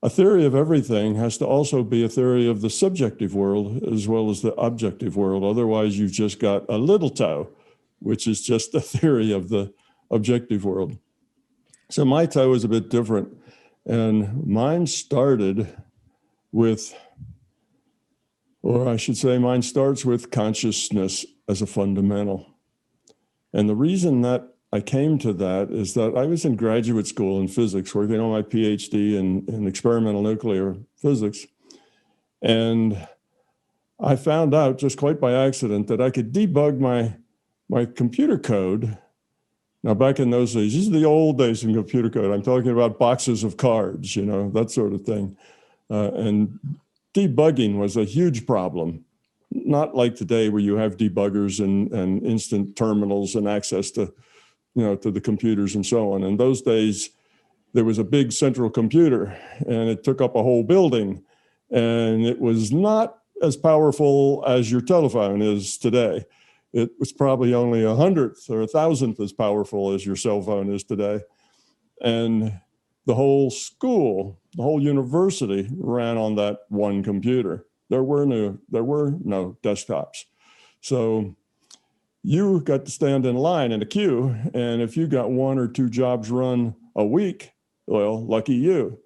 a theory of everything has to also be a theory of the subjective world as well as the objective world. Otherwise, you've just got a little toe, which is just a theory of the objective world. So my toe is a bit different. And mine started with, or I should say, mine starts with consciousness as a fundamental. And the reason that I came to that is that I was in graduate school in physics, working on my PhD in experimental nuclear physics. And I found out just quite by accident that I could debug my computer code. Now, back in those days, these are the old days in computer code. I'm talking about boxes of cards, you know, that sort of thing. And debugging was a huge problem. Not like today where you have debuggers and instant terminals and access to, you know, to the computers and so on. In those days, there was a big central computer and it took up a whole building. And it was not as powerful as your telephone is today. It was probably only 100th or 1,000th as powerful as your cell phone is today. And the whole school, the whole university ran on that one computer. There were no desktops. So you got to stand in line in a queue. And if you got 1 or 2 jobs run a week, well, lucky you.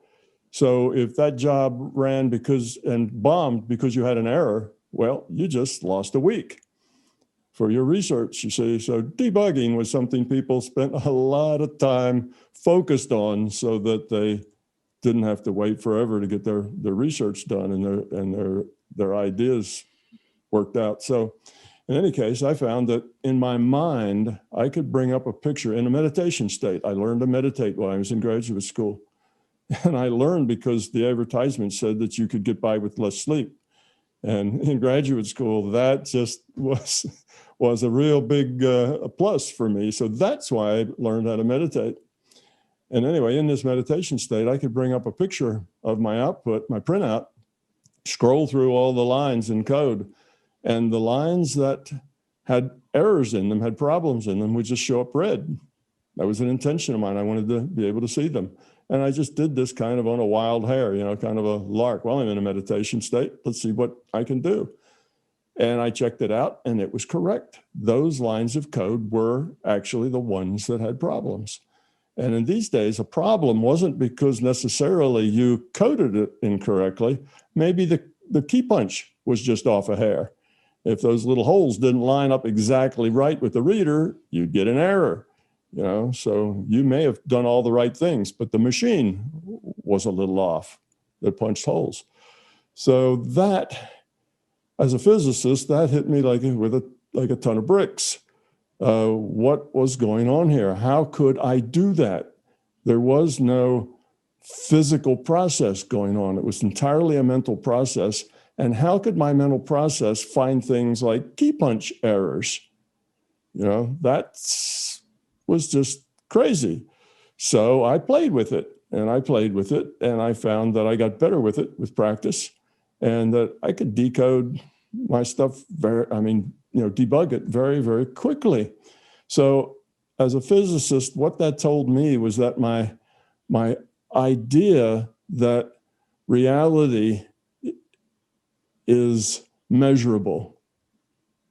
So if that job ran and bombed because you had an error, well, you just lost a week for your research, you see. So debugging was something people spent a lot of time focused on so that they didn't have to wait forever to get their research done and their ideas worked out. So in any case, I found that in my mind, I could bring up a picture in a meditation state. I learned to meditate while I was in graduate school. And I learned because the advertisement said that you could get by with less sleep. And in graduate school, that just was a real big plus for me. So that's why I learned how to meditate. And anyway, in this meditation state, I could bring up a picture of my output, my printout, scroll through all the lines in code. And the lines that had errors in them, had problems in them, would just show up red. That was an intention of mine. I wanted to be able to see them. And I just did this kind of on a wild hair, you know, kind of a lark. Well, I'm in a meditation state. Let's see what I can do. And I checked it out and it was correct. Those lines of code were actually the ones that had problems. And in these days, a problem wasn't because necessarily you coded it incorrectly. Maybe the key punch was just off a hair. If those little holes didn't line up exactly right with the reader, you'd get an error. You know, so you may have done all the right things, but the machine was a little off that punched holes. So that, as a physicist, that hit me like a ton of bricks. What was going on here? How could I do that? There was no physical process going on. It was entirely a mental process. And how could my mental process find things like key punch errors? You know, was just crazy. So I played with it and I found that I got better with it with practice and that I could decode my stuff debug it very, very quickly. So as a physicist, what that told me was that my idea that reality is measurable.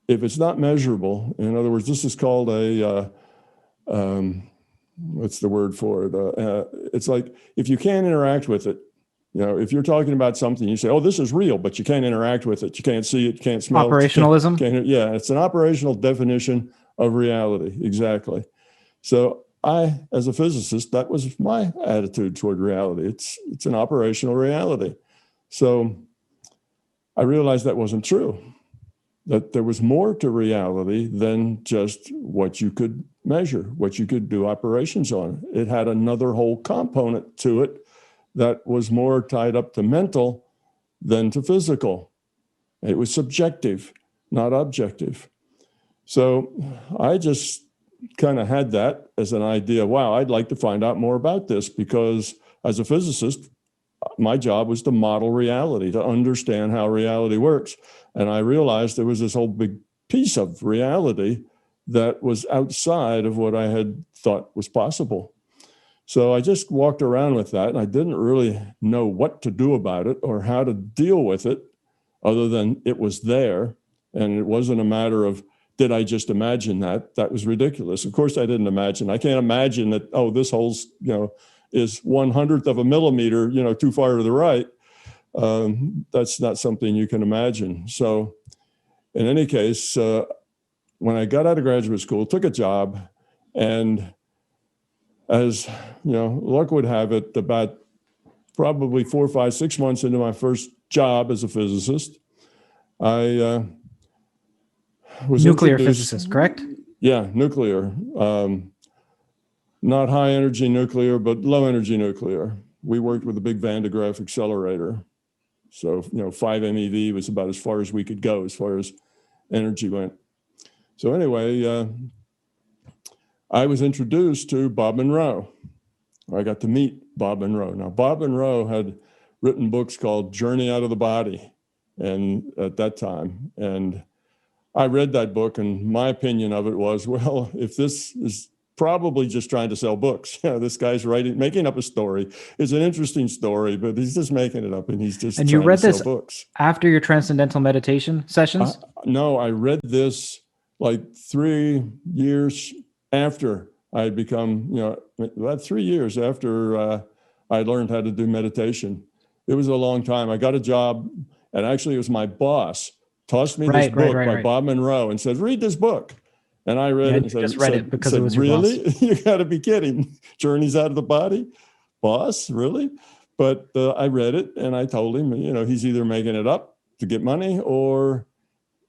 If it's not measurable, in other words, this is called what's the word for it? It's like if you can't interact with it, you know, if you're talking about something, you say, oh, this is real, but you can't interact with it. You can't see it, you can't smell it. Operationalism? Yeah, it's an operational definition of reality. Exactly. So I, as a physicist, that was my attitude toward reality. It's an operational reality. So I realized that wasn't true, that there was more to reality than just what you could measure, what you could do operations on. It had another whole component to it that was more tied up to mental than to physical. It was subjective, not objective. So I just kind of had that as an idea. Wow, I'd like to find out more about this because as a physicist, my job was to model reality, to understand how reality works. And I realized there was this whole big piece of reality that was outside of what I had thought was possible. So I just walked around with that, and I didn't really know what to do about it or how to deal with it, other than it was there. And it wasn't a matter of, did I just imagine that? That was ridiculous. Of course, I didn't imagine. I can't imagine that, oh, this hole's, is 1/100th of a millimeter, too far to the right. That's not something you can imagine. So in any case, when I got out of graduate school, took a job, and as luck would have it, about probably 4, 5, 6 months into my first job as a physicist, I was nuclear physicist, correct? Yeah, nuclear. Not high energy nuclear, but low energy nuclear. We worked with a big Van de Graaff accelerator. So, 5 MeV was about as far as we could go as far as energy went. So anyway, I was introduced to Bob Monroe. I got to meet Bob Monroe. Now, Bob Monroe had written books called Journey Out of the Body, and at that time. And I read that book, and my opinion of it was, well, if this is probably just trying to sell books, this guy's making up a story. It's an interesting story, but he's just making it up, and he's just and trying you read to this sell books. After your transcendental meditation sessions? No, I read this like 3 years after I had become, about 3 years after I learned how to do meditation. It was a long time. I got a job, and actually it was my boss tossed me this book by Bob Monroe and said, read this book. And I read it and said, just read it because it was your really? boss. You got to be kidding. Journeys Out of the Body? Boss, really? But I read it, and I told him, he's either making it up to get money, or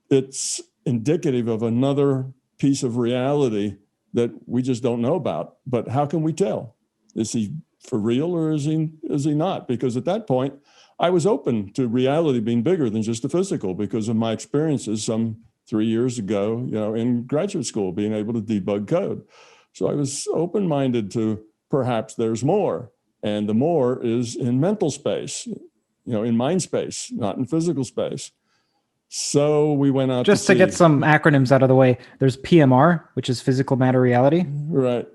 it's indicative of another piece of reality that we just don't know about. But how can we tell? Is he for real, or is he not? Because at that point, I was open to reality being bigger than just the physical because of my experiences some 3 years ago, in graduate school, being able to debug code. So I was open-minded to perhaps there's more. And the more is in mental space, in mind space, not in physical space. So we went out just to get some acronyms out of the way. There's PMR, which is physical matter reality. Right.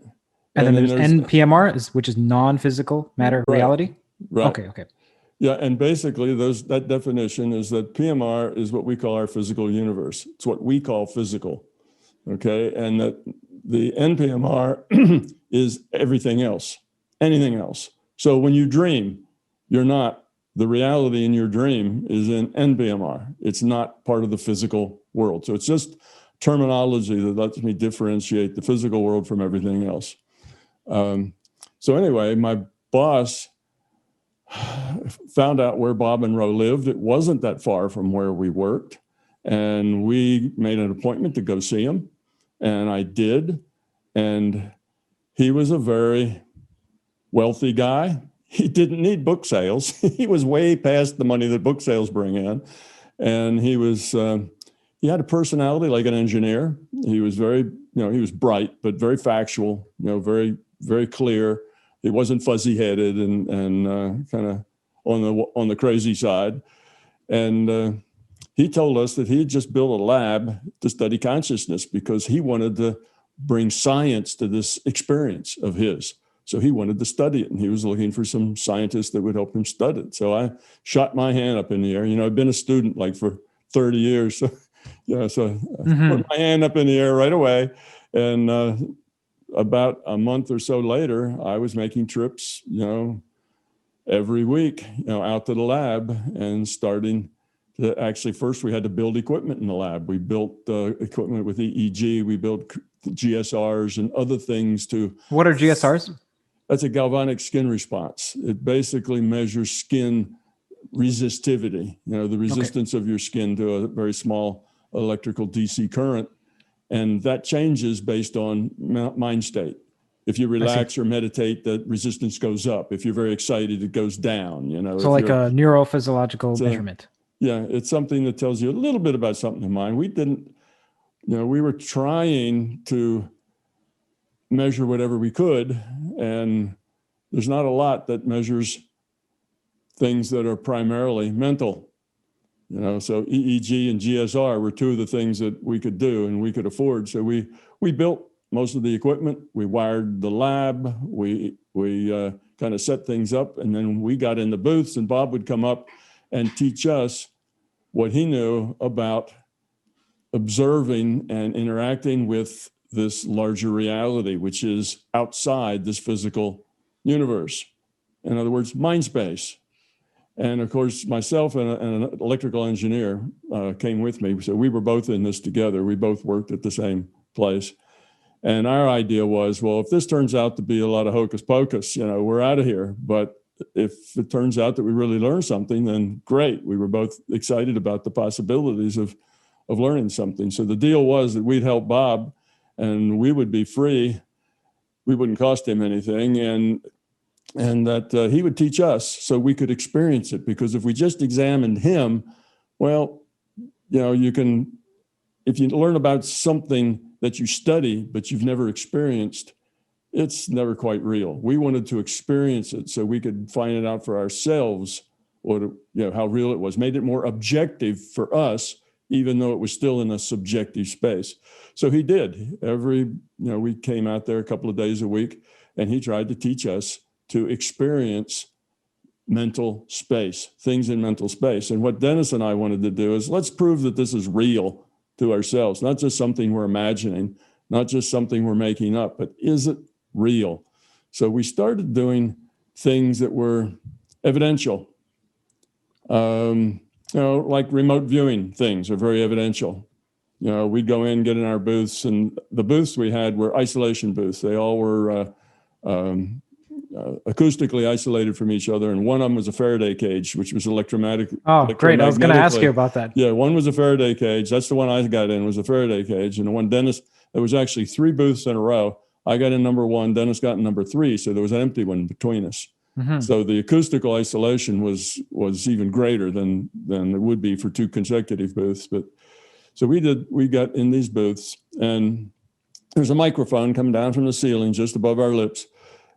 And then there's NPMR, which is non-physical matter reality. Right. Okay. Yeah, and basically that definition is that PMR is what we call our physical universe. It's what we call physical, okay? And that the NPMR is everything else, anything else. So when you dream, the reality in your dream is in NPMR. It's not part of the physical world. So it's just terminology that lets me differentiate the physical world from everything else. So anyway, my boss found out where Bob Monroe lived. It wasn't that far from where we worked. And we made an appointment to go see him. And I did. And he was a very wealthy guy. He didn't need book sales. He was way past the money that book sales bring in. And he had a personality like an engineer. He was very, he was bright, but very factual, very, very clear. He wasn't fuzzy-headed and kind of on the crazy side. And he told us that he had just built a lab to study consciousness because he wanted to bring science to this experience of his. So he wanted to study it, and he was looking for some scientists that would help him study it. So I shot my hand up in the air. I've been a student like for 30 years. So, I put my hand up in the air right away. And about a month or so later, I was making trips, every week, out to the lab and starting to actually, first we had to build equipment in the lab. We built equipment with EEG. We built GSRs and other things to. What are GSRs? That's a galvanic skin response. It basically measures skin resistivity, the resistance of your skin to a very small electrical DC current. And that changes based on mind state. If you relax or meditate, the resistance goes up. If you're very excited, it goes down. So like a neurophysiological measurement. Yeah, it's something that tells you a little bit about something in mind. We didn't, we were trying to measure whatever we could, and there's not a lot that measures things that are primarily mental. So EEG and GSR were two of the things that we could do and we could afford. So we built most of the equipment. We wired the lab. We We kind of set things up, and then we got in the booths, and Bob would come up and teach us what he knew about observing and interacting with this larger reality, which is outside this physical universe. In other words, mind space. And of course, myself and an electrical engineer came with me. So we were both in this together. We both worked at the same place. And our idea was, well, if this turns out to be a lot of hocus pocus, we're out of here. But if it turns out that we really learn something, then great. We were both excited about the possibilities of learning something. So the deal was that we'd help Bob and we would be free. We wouldn't cost him anything. And that he would teach us so we could experience it. Because if we just examined him, well, you can, if you learn about something that you study, but you've never experienced, it's never quite real. We wanted to experience it so we could find it out for ourselves, how real it was, made it more objective for us, even though it was still in a subjective space. So he did. We came out there a couple of days a week, and he tried to teach us to experience mental space, things in mental space. And what Dennis and I wanted to do is let's prove that this is real to ourselves, not just something we're imagining, not just something we're making up, but is it real? So we started doing things that were evidential. Like remote viewing things are very evidential. We'd go in, get in our booths, and the booths we had were isolation booths. They all were acoustically isolated from each other, and one of them was a Faraday cage, which was electromagnetic. Oh, great! I was going to ask you about that. Yeah, one was a Faraday cage. That's the one I got in, was a Faraday cage, and the one Dennis. There was actually 3 booths in a row. I got in number 1. Dennis got in number 3, so there was an empty one between us. Mm-hmm. So the acoustical isolation was even greater than it would be for 2 consecutive booths. But so we got in these booths, and there's a microphone coming down from the ceiling just above our lips.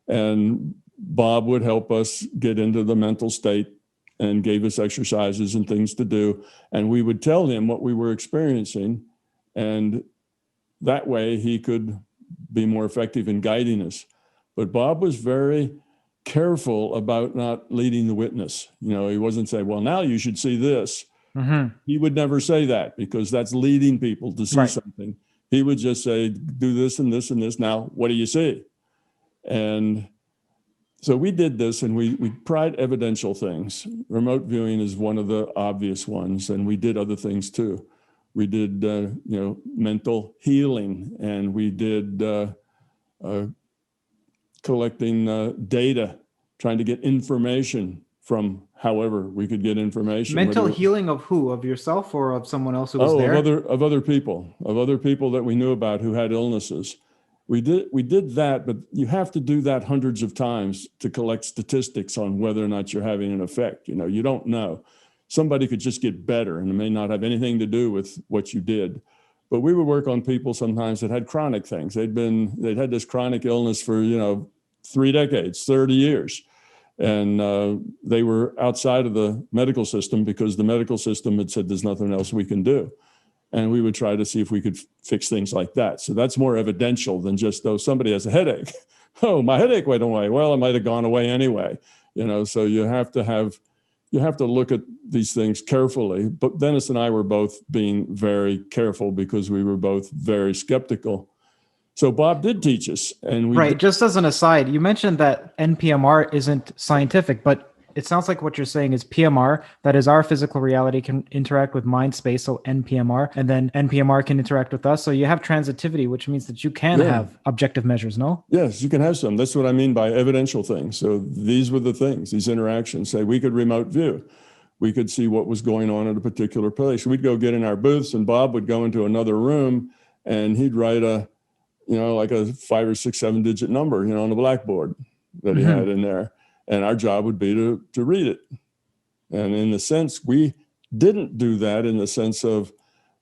And Bob would help us get into the mental state and gave us exercises and things to do. And we would tell him what we were experiencing. And that way he could be more effective in guiding us. But Bob was very careful about not leading the witness. He wasn't saying, well, now you should see this. Mm-hmm. He would never say that, because that's leading people to see something. He would just say, do this and this and this. Now, what do you see? And so we did this, and we tried evidential things. Remote viewing is one of the obvious ones, and we did other things too. We did, mental healing, and we did collecting data, trying to get information from however we could get information. Mental healing of who? Of yourself or of someone else who was there? Of other people that we knew about who had illnesses. We did that, but you have to do that hundreds of times to collect statistics on whether or not you're having an effect. You don't know. Somebody could just get better, and it may not have anything to do with what you did. But we would work on people sometimes that had chronic things. They'd had this chronic illness for 3 decades, 30 years, and they were outside of the medical system because the medical system had said there's nothing else we can do. And we would try to see if we could fix things like that. So that's more evidential than just, somebody has a headache. Oh, my headache went away. Well, it might have gone away anyway. So you have to look at these things carefully. But Dennis and I were both being very careful because we were both very skeptical. So Bob did teach us. And just as an aside, you mentioned that NPMR isn't scientific, but it sounds like what you're saying is PMR, that is our physical reality, can interact with mind space, so NPMR, and then NPMR can interact with us. So you have transitivity, which means that you can have objective measures, no? Yes, you can have some. That's what I mean by evidential things. So these were the things, these interactions. Say we could remote view. We could see what was going on at a particular place. We'd go get in our booths, and Bob would go into another room, and he'd write like a 5 or 6, 7 digit number, on the blackboard that he had in there. And our job would be to read it. And in the sense, we didn't do that in the sense of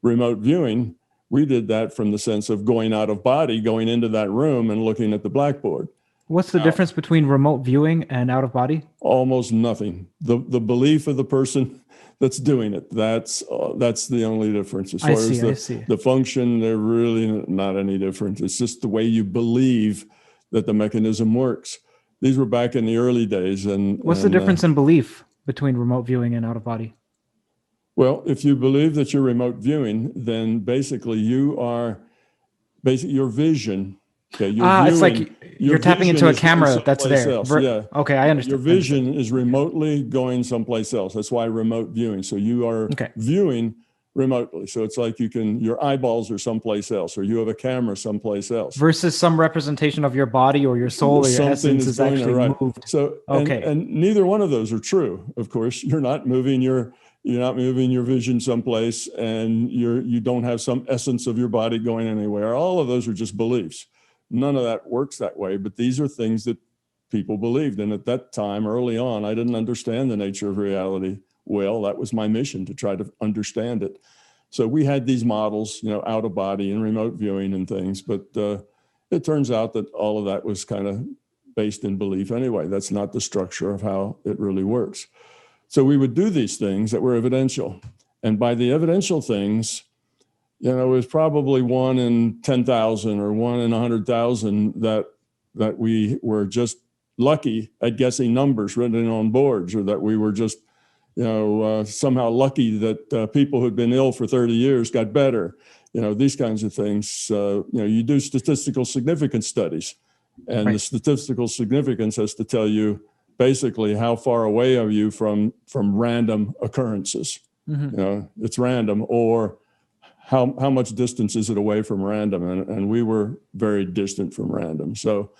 remote viewing. We did that from the sense of going out of body, going into that room and looking at the blackboard. What's the difference between remote viewing and out of body? Almost nothing. The belief of the person that's doing it, that's the only difference. As far as the function, they're really not any different. It's just the way you believe that the mechanism works. these were back in the early days. What's the difference in belief between remote viewing and out of body? Well, if you believe that you're remote viewing, then basically your vision. Okay, It's like you're tapping into a camera that's there. Yeah. Okay, I understand. Your vision is remotely going someplace else. That's why remote viewing. So you are viewing remotely. So it's like your eyeballs are someplace else, or you have a camera someplace else. Versus some representation of your body or your soul or your essence is actually moved. So, and neither one of those are true. Of course, you're not moving your vision someplace, and you don't have some essence of your body going anywhere. All of those are just beliefs. None of that works that way, but these are things that people believed. And at that time, early on, I didn't understand the nature of reality well. That was my mission, to try to understand it. So we had these models, out of body and remote viewing and things, but it turns out that all of that was kind of based in belief anyway. That's not the structure of how it really works. So we would do these things that were evidential. And by the evidential things, it was probably 1 in 10,000 or 1 in 100,000 that we were just lucky at guessing numbers written on boards, or that we were just, somehow lucky that people who'd been ill for 30 years got better. These kinds of things. You do statistical significance studies, and the statistical significance has to tell you basically how far away are you from random occurrences. It's random, or how much distance is it away from random? And we were very distant from random. So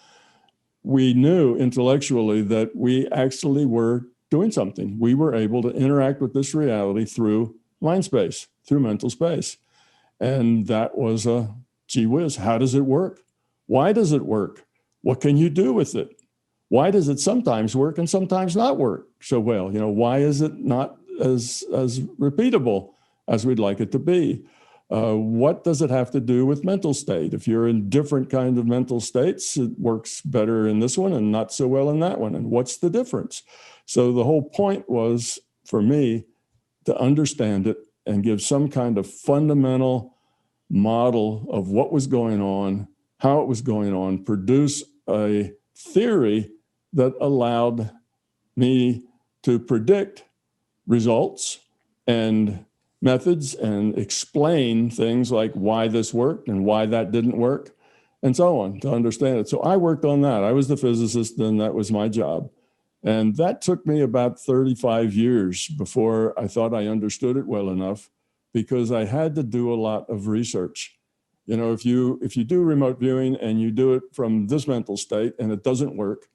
we knew intellectually that we actually were doing something. We were able to interact with this reality through mind space, through mental space. And that was gee whiz, how does it work? Why does it work? What can you do with it? Why does it sometimes work and sometimes not work so well? Why is it not as repeatable as we'd like it to be? What does it have to do with mental state? If you're in different kinds of mental states, it works better in this one and not so well in that one. And what's the difference? So the whole point was, for me, to understand it and give some kind of fundamental model of what was going on, how it was going on, produce a theory that allowed me to predict results and methods and explain things like why this worked and why that didn't work and so on, to understand it. So I worked on that. I was the physicist, and that was my job. And that took me about 35 years before I thought I understood it well enough, because I had to do a lot of research. If you do remote viewing and you do it from this mental state and it doesn't work,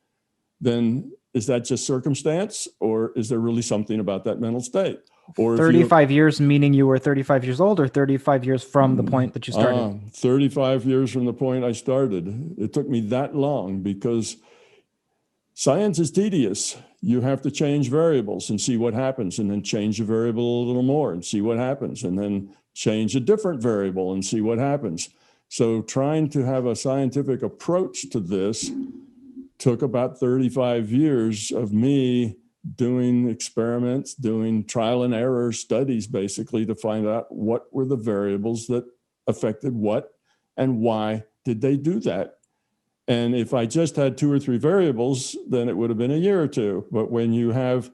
then is that just circumstance, or is there really something about that mental state? Or 35 years, meaning you were 35 years old, or 35 years from the point that you started? 35 years from the point I started. It took me that long because science is tedious. You have to change variables and see what happens, and then change a variable a little more and see what happens, and then change a different variable and see what happens. So trying to have a scientific approach to this took about 35 years of me doing experiments, doing trial and error studies, basically, to find out what were the variables that affected what and why did they do that. And if I just had 2 or 3 variables, then it would have been a year or 2. But when you have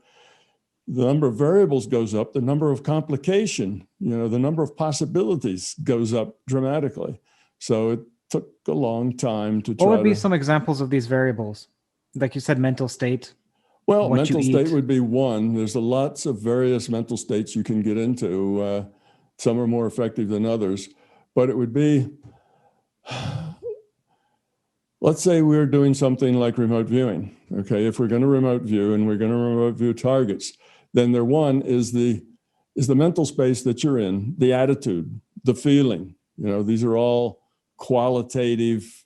the number of variables goes up, the number of complication, the number of possibilities goes up dramatically. So it took a long time to try. What would be some examples of these variables? Like you said, mental state. Well, mental state would be one. There's lots of various mental states you can get into. Some are more effective than others, but it would be, let's say we're doing something like remote viewing. Okay, if we're going to remote view and we're going to remote view targets, then one is the mental space that you're in, the attitude, the feeling. These are all qualitative,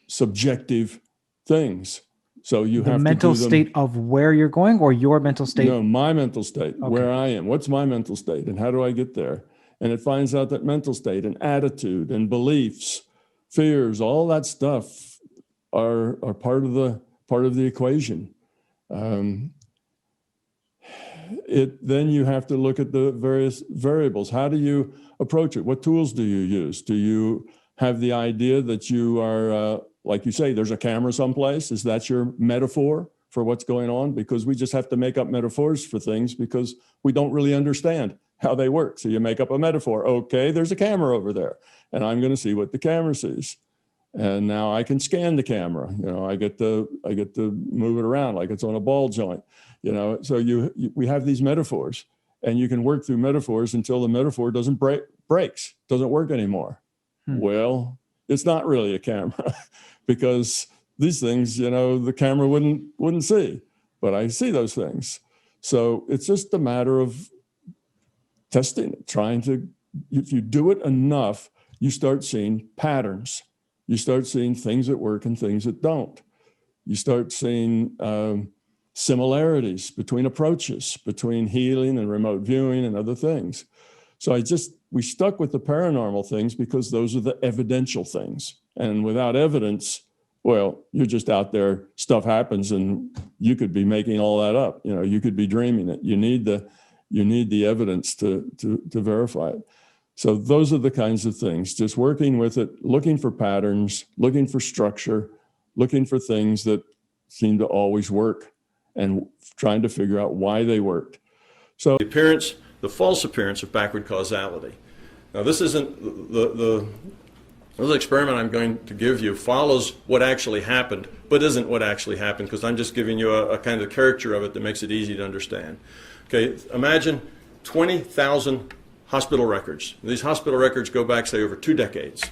subjective things. So you have to do them. The mental state of where you're going, or your mental state? No, my mental state, where I am. What's my mental state and how do I get there? And it finds out that mental state and attitude and beliefs, fears, all that stuff are part of the equation. Then you have to look at the various variables. How do you approach it? What tools do you use? Do you have the idea that you are like you say, there's a camera someplace. Is that your metaphor for what's going on? Because we just have to make up metaphors for things because we don't really understand how they work. So you make up a metaphor. Okay, there's a camera over there, and I'm going to see what the camera sees. And now I can scan the camera. I get to move it around like it's on a ball joint. So we have these metaphors, and you can work through metaphors until the metaphor doesn't breaks, doesn't work anymore. Well, it's not really a camera because these things, the camera wouldn't see, but I see those things. So it's just a matter of testing it, if you do it enough, you start seeing patterns. You start seeing things that work and things that don't. You start seeing similarities between approaches, between healing and remote viewing and other things. So we stuck with the paranormal things because those are the evidential things. And without evidence, well, you're just out there, stuff happens, and you could be making all that up. You could be dreaming it. You need the evidence to verify it. So those are the kinds of things, just working with it, looking for patterns, looking for structure, looking for things that seem to always work, and trying to figure out why they worked. So the false appearance of backward causality. Now, this isn't the experiment I'm going to give you follows what actually happened, but isn't what actually happened, because I'm just giving you a kind of caricature of it that makes it easy to understand. Okay, imagine 20,000 hospital records. These hospital records go back, say, over 2 decades.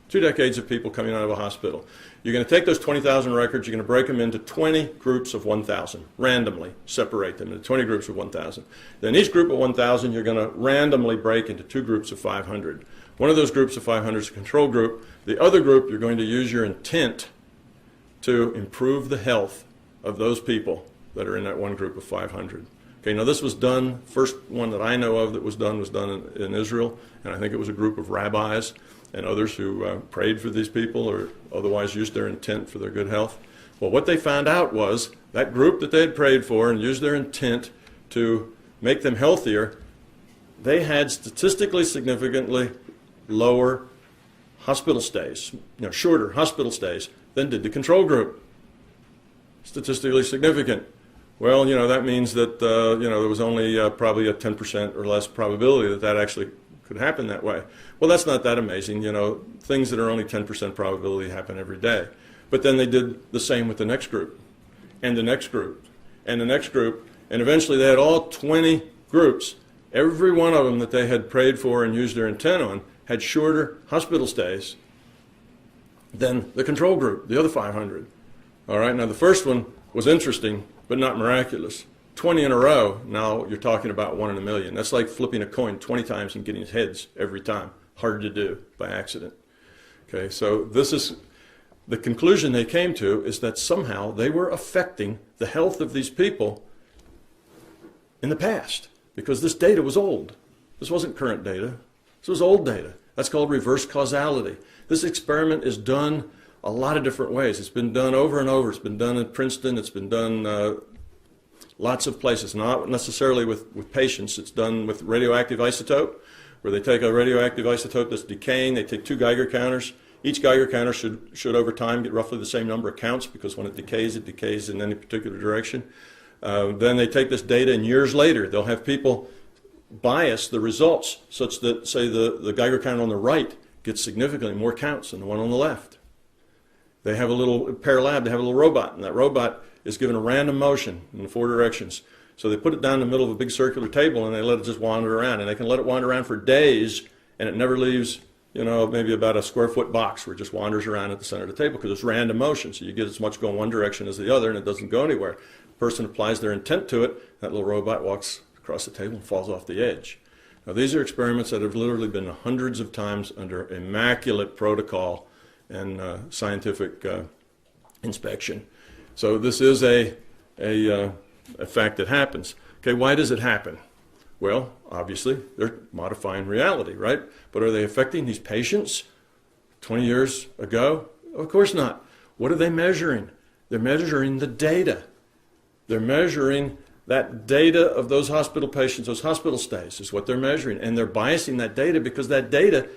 2 decades of people coming out of a hospital. You're going to take those 20,000 records, you're going to break them into 20 groups of 1,000, randomly separate them into 20 groups of 1,000. Then each group of 1,000 you're going to randomly break into 2 groups of 500. One of those groups of 500 is a control group. The other group, you're going to use your intent to improve the health of those people that are in that one group of 500. Okay, now this was done, first one that I know of that was done in Israel, and I think it was a group of rabbis and others who prayed for these people or otherwise used their intent for their good health. Well, what they found out was that group that they had prayed for and used their intent to make them healthier, they had statistically significantly lower hospital stays, shorter hospital stays than did the control group. Statistically significant. Well, that means that, there was only probably a 10% or less probability that actually could happen that way. Well, that's not that amazing. Things that are only 10% probability happen every day. But then they did the same with the next group, and the next group, and the next group, and eventually they had all 20 groups. Every one of them that they had prayed for and used their intent on had shorter hospital stays than the control group, the other 500. All right, now the first one was interesting, but not miraculous. 20 in a row, now you're talking about 1 in a million. That's like flipping a coin 20 times and getting heads every time. Hard to do by accident. Okay, so this is the conclusion they came to, is that somehow they were affecting the health of these people in the past, because this data was old. This wasn't current data. This was old data. That's called reverse causality. This experiment is done a lot of different ways. It's been done over and over. It's been done in Princeton. It's been done lots of places, not necessarily with patients. It's done with radioactive isotope, where they take a radioactive isotope that's decaying. They take 2 Geiger counters. Each Geiger counter should over time get roughly the same number of counts, because when it decays in any particular direction. Then they take this data, and years later they'll have people bias the results such that, say, the Geiger counter on the right gets significantly more counts than the one on the left. They have a little lab, they have a little robot, and that robot is given a random motion in 4 directions. So they put it down in the middle of a big circular table, and they let it just wander around. And they can let it wander around for days, and it never leaves, maybe about a square foot box where it just wanders around at the center of the table, because it's random motion. So you get as much going one direction as the other, and it doesn't go anywhere. The person applies their intent to it, that little robot walks across the table and falls off the edge. Now, these are experiments that have literally been hundreds of times under immaculate protocol and scientific inspection. So this is a fact that happens. Okay, why does it happen? Well, obviously, they're modifying reality, right? But are they affecting these patients 20 years ago? Of course not. What are they measuring? They're measuring the data. They're measuring that data of those hospital patients, those hospital stays is what they're measuring. And they're biasing that data because that data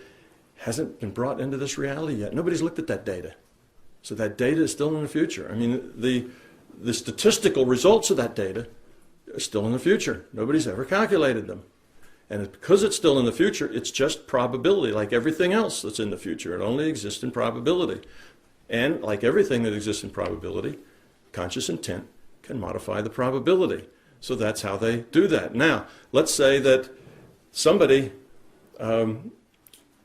hasn't been brought into this reality yet. Nobody's looked at that data. So that data is still in the future. I mean, the statistical results of that data are still in the future. Nobody's ever calculated them. And because it's still in the future, it's just probability, like everything else that's in the future. It only exists in probability. And like everything that exists in probability, conscious intent can modify the probability. So that's how they do that. Now, let's say that somebody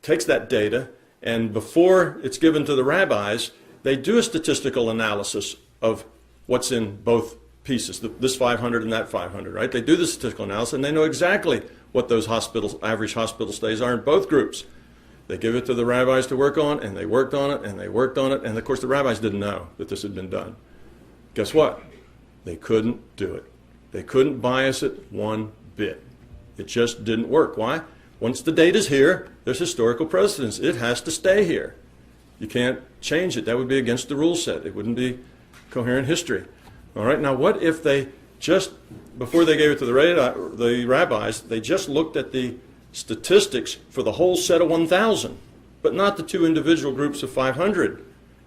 takes that data, and before it's given to the rabbis, they do a statistical analysis of what's in both pieces, this 500 and that 500, right? They do the statistical analysis, and they know exactly what those average hospital stays are in both groups. They give it to the rabbis to work on, and they worked on it, and they worked on it, and of course the rabbis didn't know that this had been done. Guess what? They couldn't do it. They couldn't bias it one bit. It just didn't work. Why? Once the data's here, there's historical precedence. It has to stay here. You can't change it. That would be against the rule set. It wouldn't be coherent history. All right, now what if they just, before they gave it to the rabbis, they just looked at the statistics for the whole set of 1,000, but not the two individual groups of 500,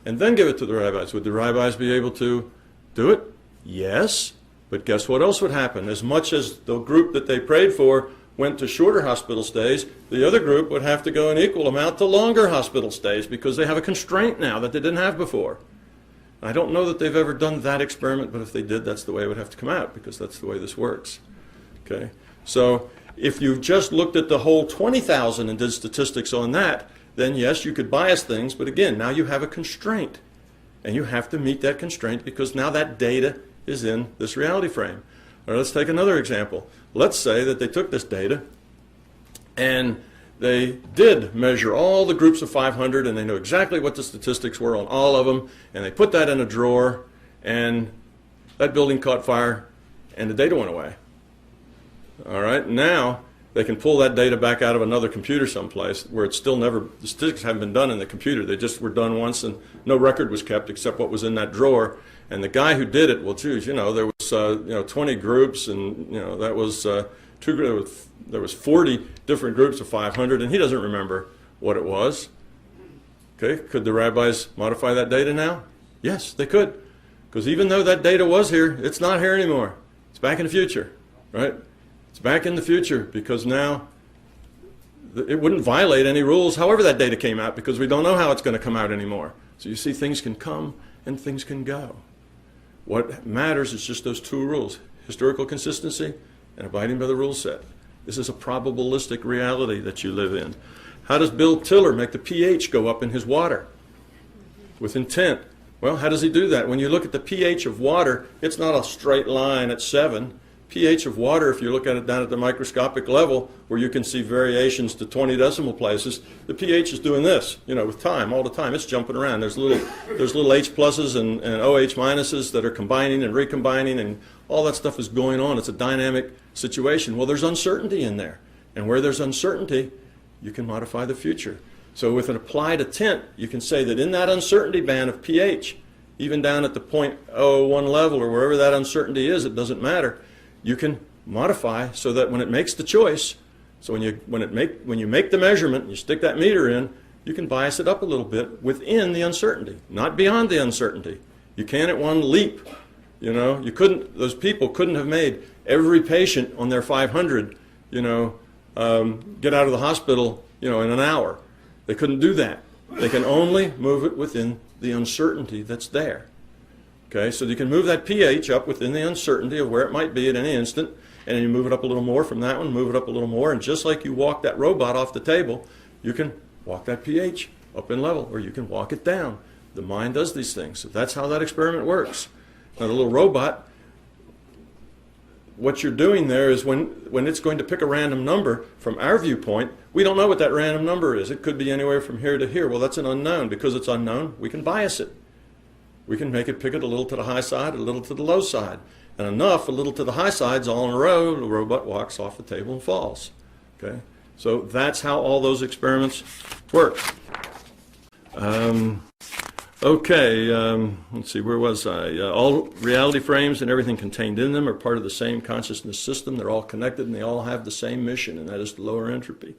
and then give it to the rabbis? Would the rabbis be able to do it? Yes, but guess what else would happen? As much as the group that they prayed for went to shorter hospital stays, the other group would have to go an equal amount to longer hospital stays because they have a constraint now that they didn't have before. I don't know that they've ever done that experiment, but if they did, that's the way it would have to come out because that's the way this works. Okay, so if you just looked at the whole 20,000 and did statistics on that, then yes, you could bias things, but again, now you have a constraint, and you have to meet that constraint because now that data is in this reality frame. All right, let's take another example. Let's say that they took this data and they did measure all the groups of 500 and they know exactly what the statistics were on all of them, and they put that in a drawer, and that building caught fire and the data went away. All right, now they can pull that data back out of another computer someplace where it's still never, the statistics haven't been done in the computer. They just were done once and no record was kept except what was in that drawer. And the guy who did it, well, geez, there was 20 groups, and that was there was 40 different groups of 500, and he doesn't remember what it was. Okay, could the rabbis modify that data now? Yes, they could, because even though that data was here, it's not here anymore. It's back in the future, right? It's back in the future because now it wouldn't violate any rules, however that data came out, because we don't know how it's going to come out anymore. So you see, things can come and things can go. What matters is just those two rules, historical consistency and abiding by the rule set. This is a probabilistic reality that you live in. How does Bill Tiller make the pH go up in his water? With intent. Well, how does he do that? When you look at the pH of water, it's not a straight line at 7. pH of water, if you look at it down at the microscopic level, where you can see variations to 20 decimal places, the pH is doing this, with time, all the time. It's jumping around. There's little H pluses and OH minuses that are combining and recombining, and all that stuff is going on. It's a dynamic situation. Well, there's uncertainty in there. And where there's uncertainty, you can modify the future. So with an applied intent, you can say that in that uncertainty band of pH, even down at the 0.01 level or wherever that uncertainty is, it doesn't matter, you can modify so that when it makes the choice, so when you make the measurement, you stick that meter in, you can bias it up a little bit within the uncertainty, not beyond the uncertainty. You can't at one leap. Those people couldn't have made every patient on their 500, get out of the hospital, in an hour. They couldn't do that. They can only move it within the uncertainty that's there. Okay, so you can move that pH up within the uncertainty of where it might be at any instant, and then you move it up a little more from that one, move it up a little more, and just like you walk that robot off the table, you can walk that pH up in level, or you can walk it down. The mind does these things. So that's how that experiment works. Now the little robot, what you're doing there is when it's going to pick a random number, from our viewpoint, we don't know what that random number is. It could be anywhere from here to here. Well, that's an unknown. Because it's unknown, we can bias it. We can make it pick it a little to the high side, a little to the low side. And enough, a little to the high sides all in a row, the robot walks off the table and falls. Okay? So that's how all those experiments work. Let's see, where was I? All reality frames and everything contained in them are part of the same consciousness system. They're all connected and they all have the same mission, and that is to lower entropy.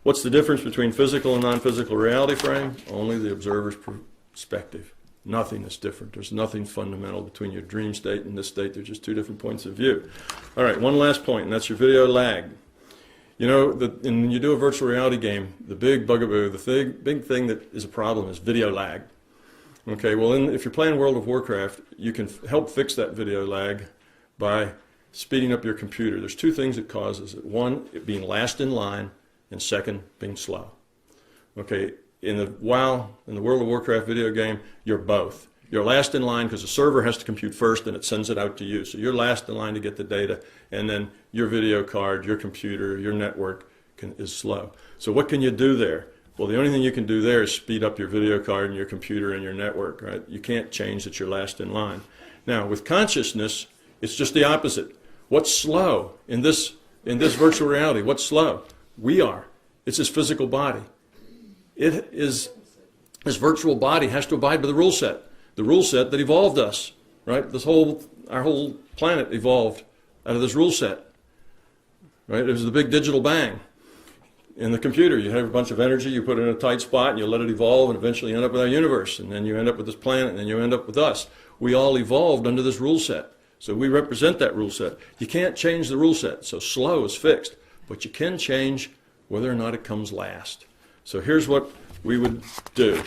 What's the difference between physical and non-physical reality frame? Only the observer's perspective. Nothing is different. There's nothing fundamental between your dream state and this state. They're just two different points of view. All right, one last point, and that's your video lag. You know, when you do a virtual reality game, the big bugaboo, big thing that is a problem is video lag. Okay, well, if you're playing World of Warcraft, you can help fix that video lag by speeding up your computer. There's two things it causes it. One, it being last in line, and second, being slow. Okay, in the World of Warcraft video game, you're both. You're last in line because the server has to compute first and it sends it out to you. So you're last in line to get the data, and then your video card, your computer, your network is slow. So what can you do there? Well, the only thing you can do there is speed up your video card and your computer and your network, right? You can't change that you're last in line. Now, with consciousness, it's just the opposite. What's slow in this virtual reality? What's slow? We are. It's his physical body. His virtual body has to abide by the rule set. The rule set that evolved us, right? Our whole planet evolved out of this rule set, right? It was the big digital bang. In the computer, you have a bunch of energy, you put it in a tight spot, and you let it evolve, and eventually you end up with our universe, and then you end up with this planet, and then you end up with us. We all evolved under this rule set, so we represent that rule set. You can't change the rule set, so slow is fixed, but you can change whether or not it comes last. So here's what we would do.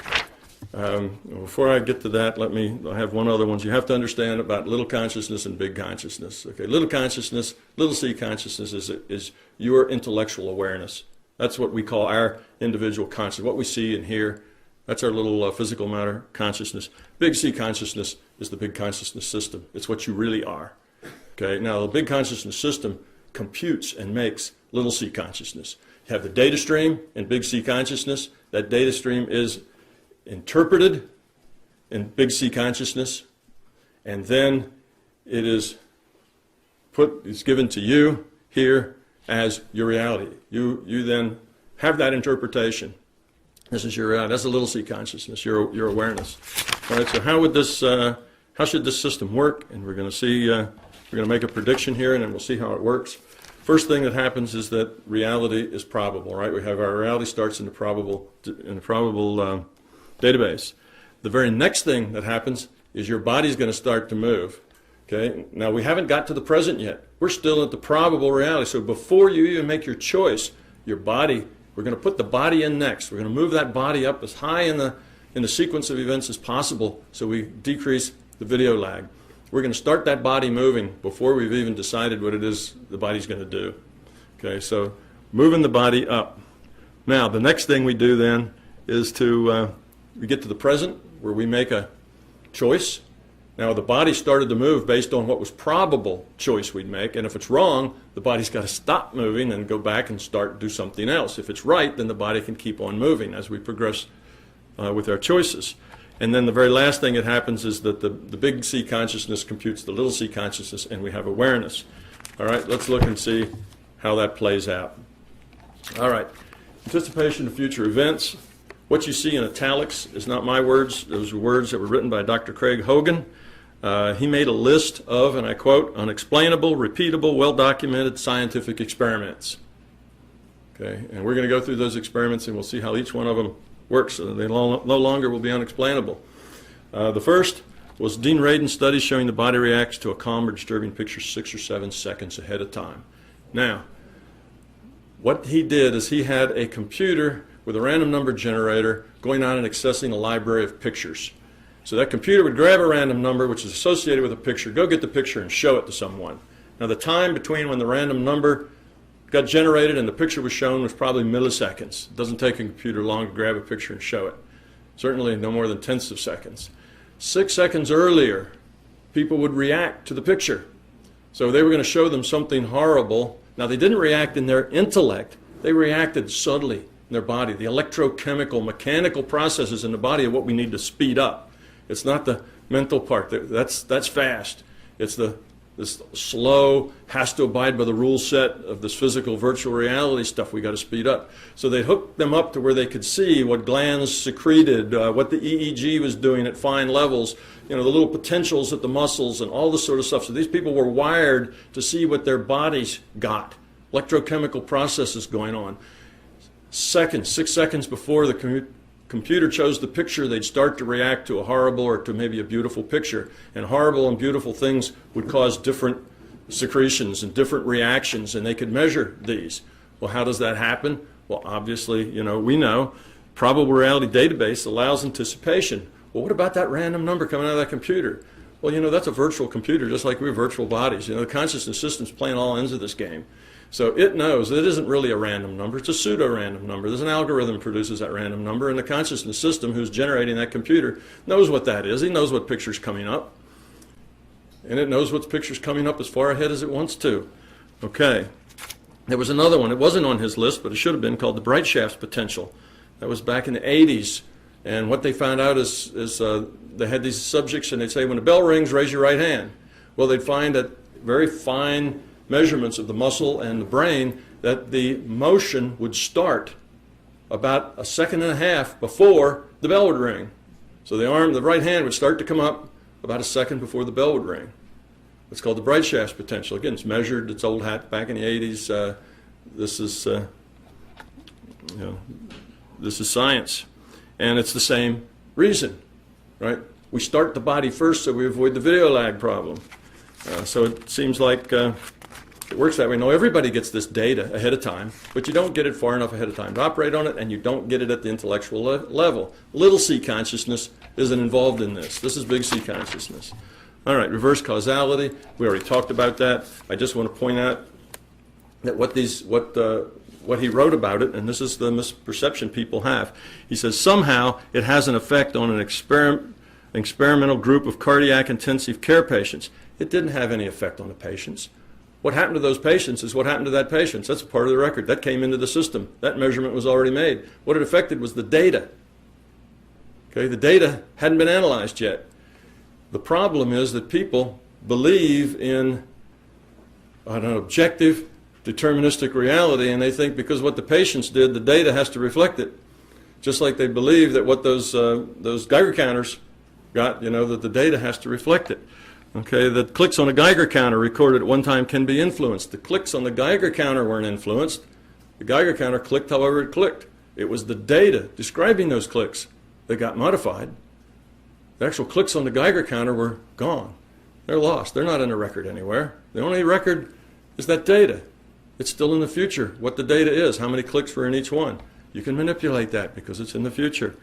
Before I get to that, I have one other one. You have to understand about little consciousness and big consciousness. Okay, little consciousness, little c consciousness is your intellectual awareness. That's what we call our individual consciousness. What we see and hear, that's our little physical matter consciousness. Big C consciousness is the big consciousness system. It's what you really are. Okay, now the big consciousness system computes and makes little c consciousness. You have the data stream in big C consciousness. That data stream is interpreted in big C consciousness, and then it's given to you here as your reality. You then have that interpretation. This is your reality. That's a little c consciousness, your awareness. All right, so how should this system work? And we're going to see, we're going to make a prediction here, and then we'll see how it works. First thing that happens is that reality is probable, right? We have our reality starts in the probable database. The very next thing that happens is your body's going to start to move. Okay, now we haven't got to the present yet. We're still at the probable reality. So before you even make your choice, your body, we're going to put the body in next. We're going to move that body up as high in the sequence of events as possible so we decrease the video lag. We're going to start that body moving before we've even decided what it is the body's going to do. Okay, so moving the body up. Now, the next thing we do then is we get to the present where we make a choice. Now, the body started to move based on what was probable choice we'd make, and if it's wrong, the body's got to stop moving and go back and do something else. If it's right, then the body can keep on moving as we progress with our choices. And then the very last thing that happens is that the big C consciousness computes the little c consciousness, and we have awareness. All right, let's look and see how that plays out. All right, anticipation of future events. What you see in italics is not my words. Those were words that were written by Dr. Craig Hogan. He made a list of, and I quote, unexplainable, repeatable, well-documented scientific experiments. Okay, and we're going to go through those experiments and we'll see how each one of them works so they no longer will be unexplainable. The first was Dean Radin's study showing the body reacts to a calm or disturbing picture 6 or 7 seconds ahead of time. Now, what he did is he had a computer with a random number generator going on and accessing a library of pictures. So that computer would grab a random number which is associated with a picture, go get the picture and show it to someone. Now the time between when the random number got generated and the picture was shown was probably milliseconds. It doesn't take a computer long to grab a picture and show it. Certainly no more than tenths of seconds. 6 seconds earlier, people would react to the picture. So they were going to show them something horrible. Now they didn't react in their intellect, they reacted subtly in their body. The electrochemical, mechanical processes in the body are what we need to speed up. It's not the mental part. That's fast. It's this slow, has to abide by the rule set of this physical virtual reality stuff we got to speed up. So they hooked them up to where they could see what glands secreted, what the EEG was doing at fine levels, the little potentials at the muscles and all this sort of stuff. So these people were wired to see what their bodies got, electrochemical processes going on. 6 seconds before the computer chose the picture, they'd start to react to a horrible or to maybe a beautiful picture. And horrible and beautiful things would cause different secretions and different reactions, and they could measure these. Well, how does that happen? Well, obviously, we know probable reality database allows anticipation. Well, what about that random number coming out of that computer? Well, that's a virtual computer, just like we have virtual bodies. The consciousness system's playing all ends of this game. So it knows that it isn't really a random number, it's a pseudo-random number. There's an algorithm that produces that random number, and the consciousness system who's generating that computer knows what that is. He knows what picture's coming up. And it knows what picture's coming up as far ahead as it wants to. Okay. There was another one. It wasn't on his list, but it should have been, called the bright shafts potential. That was back in the 80s. And what they found out is they had these subjects, and they'd say, when the bell rings, raise your right hand. Well, they'd find that very fine measurements of the muscle and the brain, that the motion would start about a second and a half before the bell would ring. So the right hand would start to come up about a second before the bell would ring. It's called the bright shafts potential. Again, it's measured. It's old hat back in the 80s. This is science, and it's the same reason, right? We start the body first so we avoid the video lag problem. So it seems like it works that way. No, everybody gets this data ahead of time, but you don't get it far enough ahead of time to operate on it, and you don't get it at the intellectual level. Little c consciousness isn't involved in this. This is big C consciousness. All right, reverse causality. We already talked about that. I just want to point out that what he wrote about it, and this is the misperception people have. He says somehow it has an effect on an experimental group of cardiac intensive care patients. It didn't have any effect on the patients. What happened to those patients is what happened to that patient. That's part of the record. That came into the system. That measurement was already made. What it affected was the data. Okay, the data hadn't been analyzed yet. The problem is that people believe in an objective, deterministic reality, and they think because what the patients did, the data has to reflect it. Just like they believe that what those Geiger counters got, that the data has to reflect it. Okay, the clicks on a Geiger counter recorded at one time can be influenced. The clicks on the Geiger counter weren't influenced. The Geiger counter clicked however it clicked. It was the data describing those clicks that got modified. The actual clicks on the Geiger counter were gone. They're lost. They're not in a record anywhere. The only record is that data. It's still in the future, what the data is, how many clicks were in each one. You can manipulate that because it's in the future.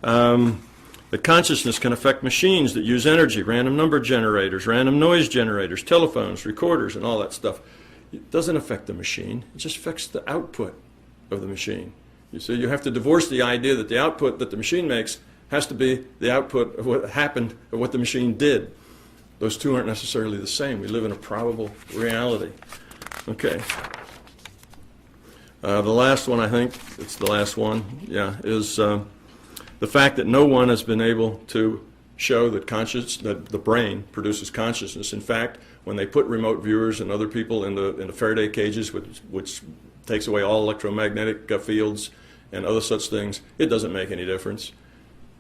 The consciousness can affect machines that use energy, random number generators, random noise generators, telephones, recorders, and all that stuff. It doesn't affect the machine. It just affects the output of the machine. You see, you have to divorce the idea that the output that the machine makes has to be the output of what happened, of what the machine did. Those two aren't necessarily the same. We live in a probable reality. Okay. The last one, I think, it's the last one, is the fact that no one has been able to show that the brain produces consciousness. In fact, when they put remote viewers and other people in the Faraday cages, which takes away all electromagnetic fields and other such things, it doesn't make any difference.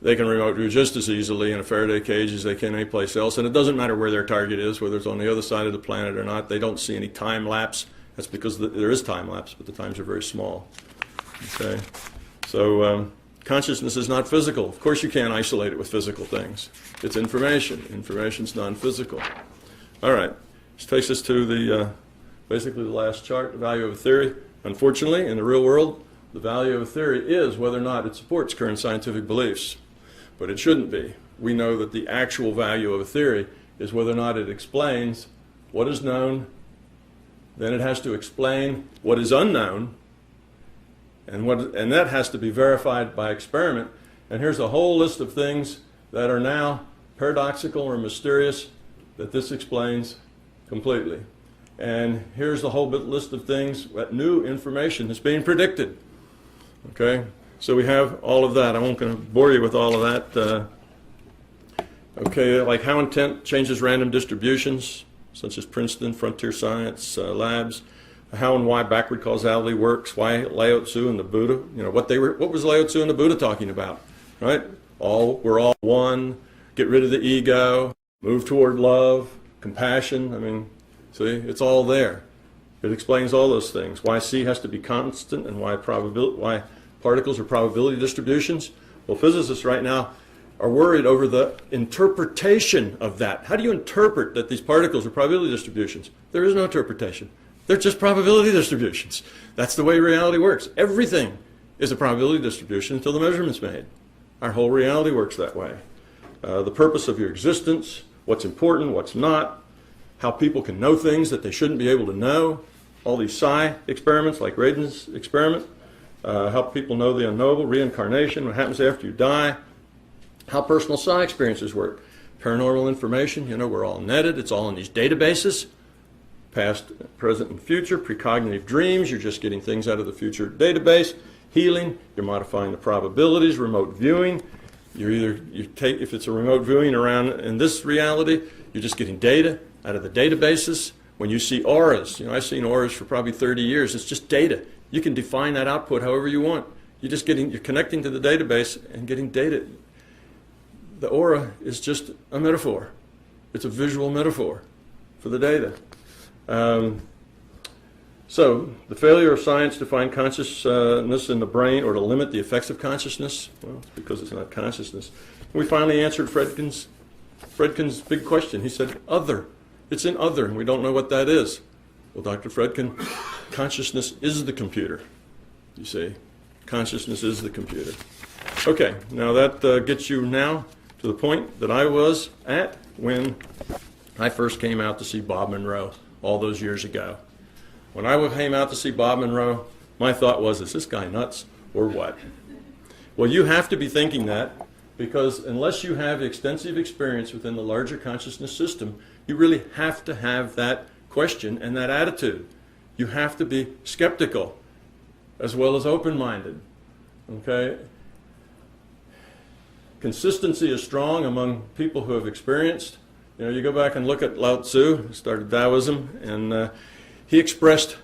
They can remote view just as easily in a Faraday cage as they can anyplace else, and it doesn't matter where their target is, whether it's on the other side of the planet or not. They don't see any time lapse. That's because there is time lapse, but the times are very small. Okay, so consciousness is not physical. Of course, you can't isolate it with physical things. It's information. Information's non-physical. All right, this takes us to basically the last chart, the value of a theory. Unfortunately, in the real world, the value of a theory is whether or not it supports current scientific beliefs. But it shouldn't be. We know that the actual value of a theory is whether or not it explains what is known, then it has to explain what is unknown, and that has to be verified by experiment. And here's a whole list of things that are now paradoxical or mysterious that this explains completely. And here's the whole list of things that new information is being predicted. Okay, so we have all of that. I won't going to bore you with all of that. Okay, like how intent changes random distributions, such as Princeton, Frontier Science Labs, how and why backward causality works, why Lao Tzu and the Buddha, what was Lao Tzu and the Buddha talking about, right? We're all one, get rid of the ego, move toward love, compassion. I mean, see, it's all there. It explains all those things. Why C has to be constant and why particles are probability distributions. Well, physicists right now are worried over the interpretation of that. How do you interpret that these particles are probability distributions? There is no interpretation. They're just probability distributions. That's the way reality works. Everything is a probability distribution until the measurement's made. Our whole reality works that way. The purpose of your existence, what's important, what's not, how people can know things that they shouldn't be able to know, all these psi experiments like Radin's experiment, help people know the unknowable, reincarnation, what happens after you die, how personal psi experiences work. Paranormal information, we're all netted. It's all in these databases, past, present, and future. Precognitive dreams, you're just getting things out of the future database. Healing, you're modifying the probabilities. Remote viewing, if it's a remote viewing around in this reality, you're just getting data out of the databases. When you see auras, I've seen auras for probably 30 years. It's just data. You can define that output however you want. You're connecting to the database and getting data. The aura is just a metaphor. It's a visual metaphor for the data. So the failure of science to find consciousness in the brain or to limit the effects of consciousness, well, it's because it's not consciousness. We finally answered Fredkin's big question. He said, other. It's in other, and we don't know what that is. Well, Dr. Fredkin, consciousness is the computer. You see, consciousness is the computer. Okay, now that gets you now to the point that I was at when I first came out to see Bob Monroe all those years ago. When I came out to see Bob Monroe, my thought was, is this guy nuts or what? Well, you have to be thinking that, because unless you have extensive experience within the larger consciousness system, you really have to have that question and that attitude. You have to be skeptical as well as open-minded. Okay? Consistency is strong among people who have experienced. You go back and look at Lao Tzu, who started Taoism, and he expressed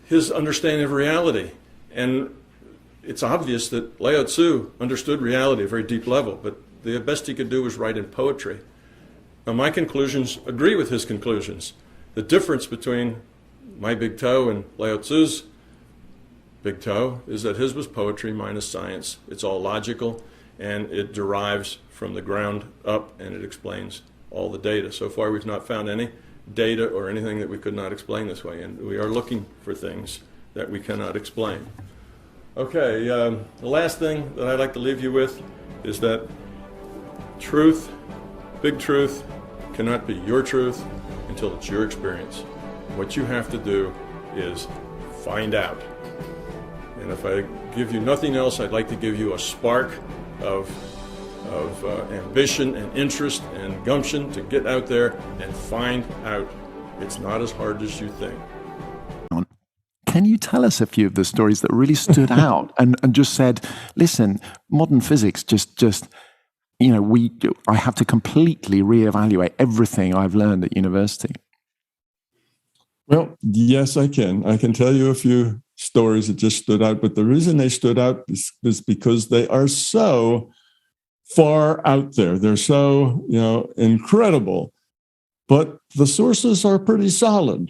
his understanding of reality. And it's obvious that Lao Tzu understood reality at a very deep level, but the best he could do was write in poetry. Now, my conclusions agree with his conclusions. The difference between my big toe and Lao Tzu's big toe is that his was poetry minus science. It's all logical, and it derives from the ground up, and it explains all the data. So far, we've not found any data or anything that we could not explain this way, and we are looking for things that we cannot explain. Okay, the last thing that I'd like to leave you with is that truth, big truth, cannot be your truth until it's your experience. What you have to do is find out. And if I give you nothing else, I'd like to give you a spark of ambition and interest and gumption to get out there and find out. It's not as hard as you think. Can you tell us a few of the stories that really stood out and just said, listen, modern physics I have to completely reevaluate everything I've learned at university? Well, yes, I can. I can tell you a few stories that just stood out, but the reason they stood out is because they are so far out there. They're so, incredible, but the sources are pretty solid.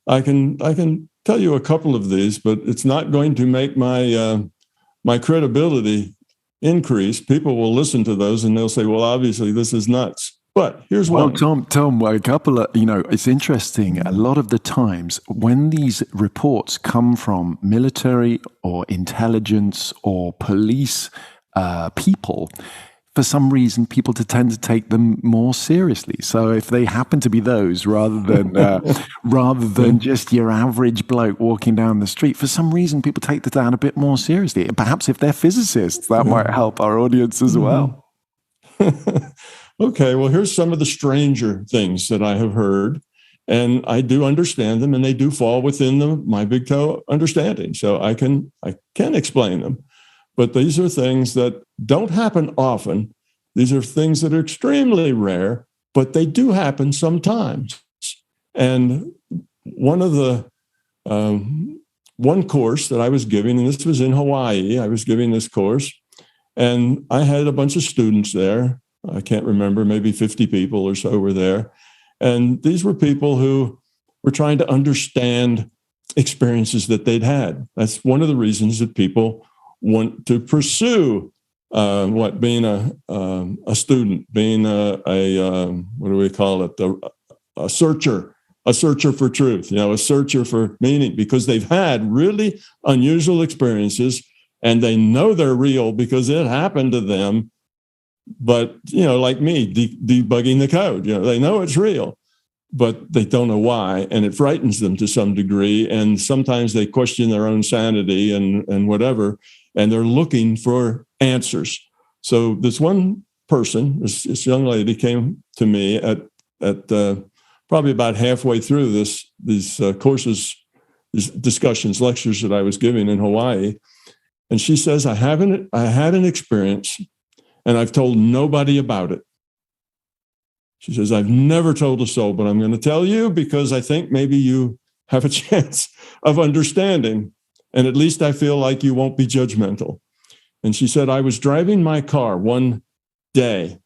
I can tell you a couple of these, but it's not going to make my credibility increase. People will listen to those and they'll say, well, obviously this is nuts. But here's one. Tom, a couple of, it's interesting. A lot of the times when these reports come from military or intelligence or police people, for some reason, people tend to take them more seriously. So if they happen to be those, rather than just your average bloke walking down the street, for some reason, people take that down a bit more seriously. And perhaps if they're physicists, that might help our audience as well. Okay, well, here's some of the stranger things that I have heard, and I do understand them, and they do fall within my big toe understanding. So I can explain them. But these are things that don't happen often. These are things that are extremely rare, but they do happen sometimes. And one course that I was giving, and this was in Hawaii, I was giving this course, and I had a bunch of students there. I can't remember, maybe 50 people or so were there. And these were people who were trying to understand experiences that they'd had. That's one of the reasons that people want to pursue being a student, being a what do we call it? A searcher for truth, a searcher for meaning, because they've had really unusual experiences and they know they're real because it happened to them. But, like me, debugging the code, they know it's real, but they don't know why. And it frightens them to some degree. And sometimes they question their own sanity and whatever, and they're looking for answers. So this one person, this young lady, came to me at probably about halfway through these courses, these discussions, lectures that I was giving in Hawaii. And she says, I had an experience and I've told nobody about it. She says, I've never told a soul, but I'm going to tell you because I think maybe you have a chance of understanding. And at least I feel like you won't be judgmental. And she said, I was driving my car one day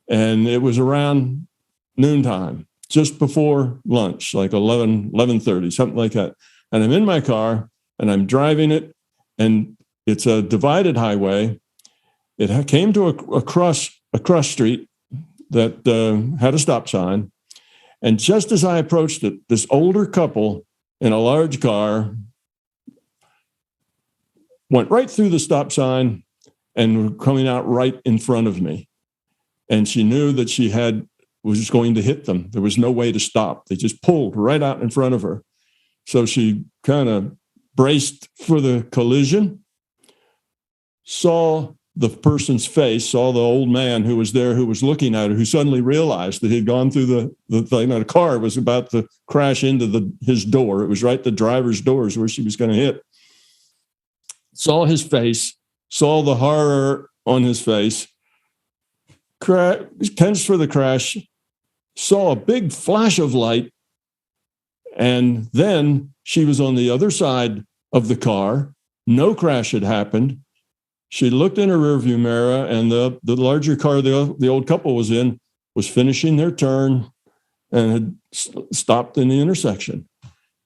and it was around noontime, just before lunch, like 11:30, something like that. And I'm in my car and I'm driving it, and it's a divided highway. It came to a cross street that had a stop sign. And just as I approached it, this older couple in a large car went right through the stop sign and were coming out right in front of me. And she knew that she was going to hit them. There was no way to stop. They just pulled right out in front of her. So she kind of braced for the collision, saw the person's face, saw the old man who was there, who was looking at her, who suddenly realized that he'd gone through the thing. The car was about to crash into his door. It was right the driver's doors where she was going to hit. Saw his face, saw the horror on his face, tensed for the crash, saw a big flash of light, and then she was on the other side of the car. No crash had happened. She looked in her rearview mirror, and the larger car the old couple was in was finishing their turn and had stopped in the intersection.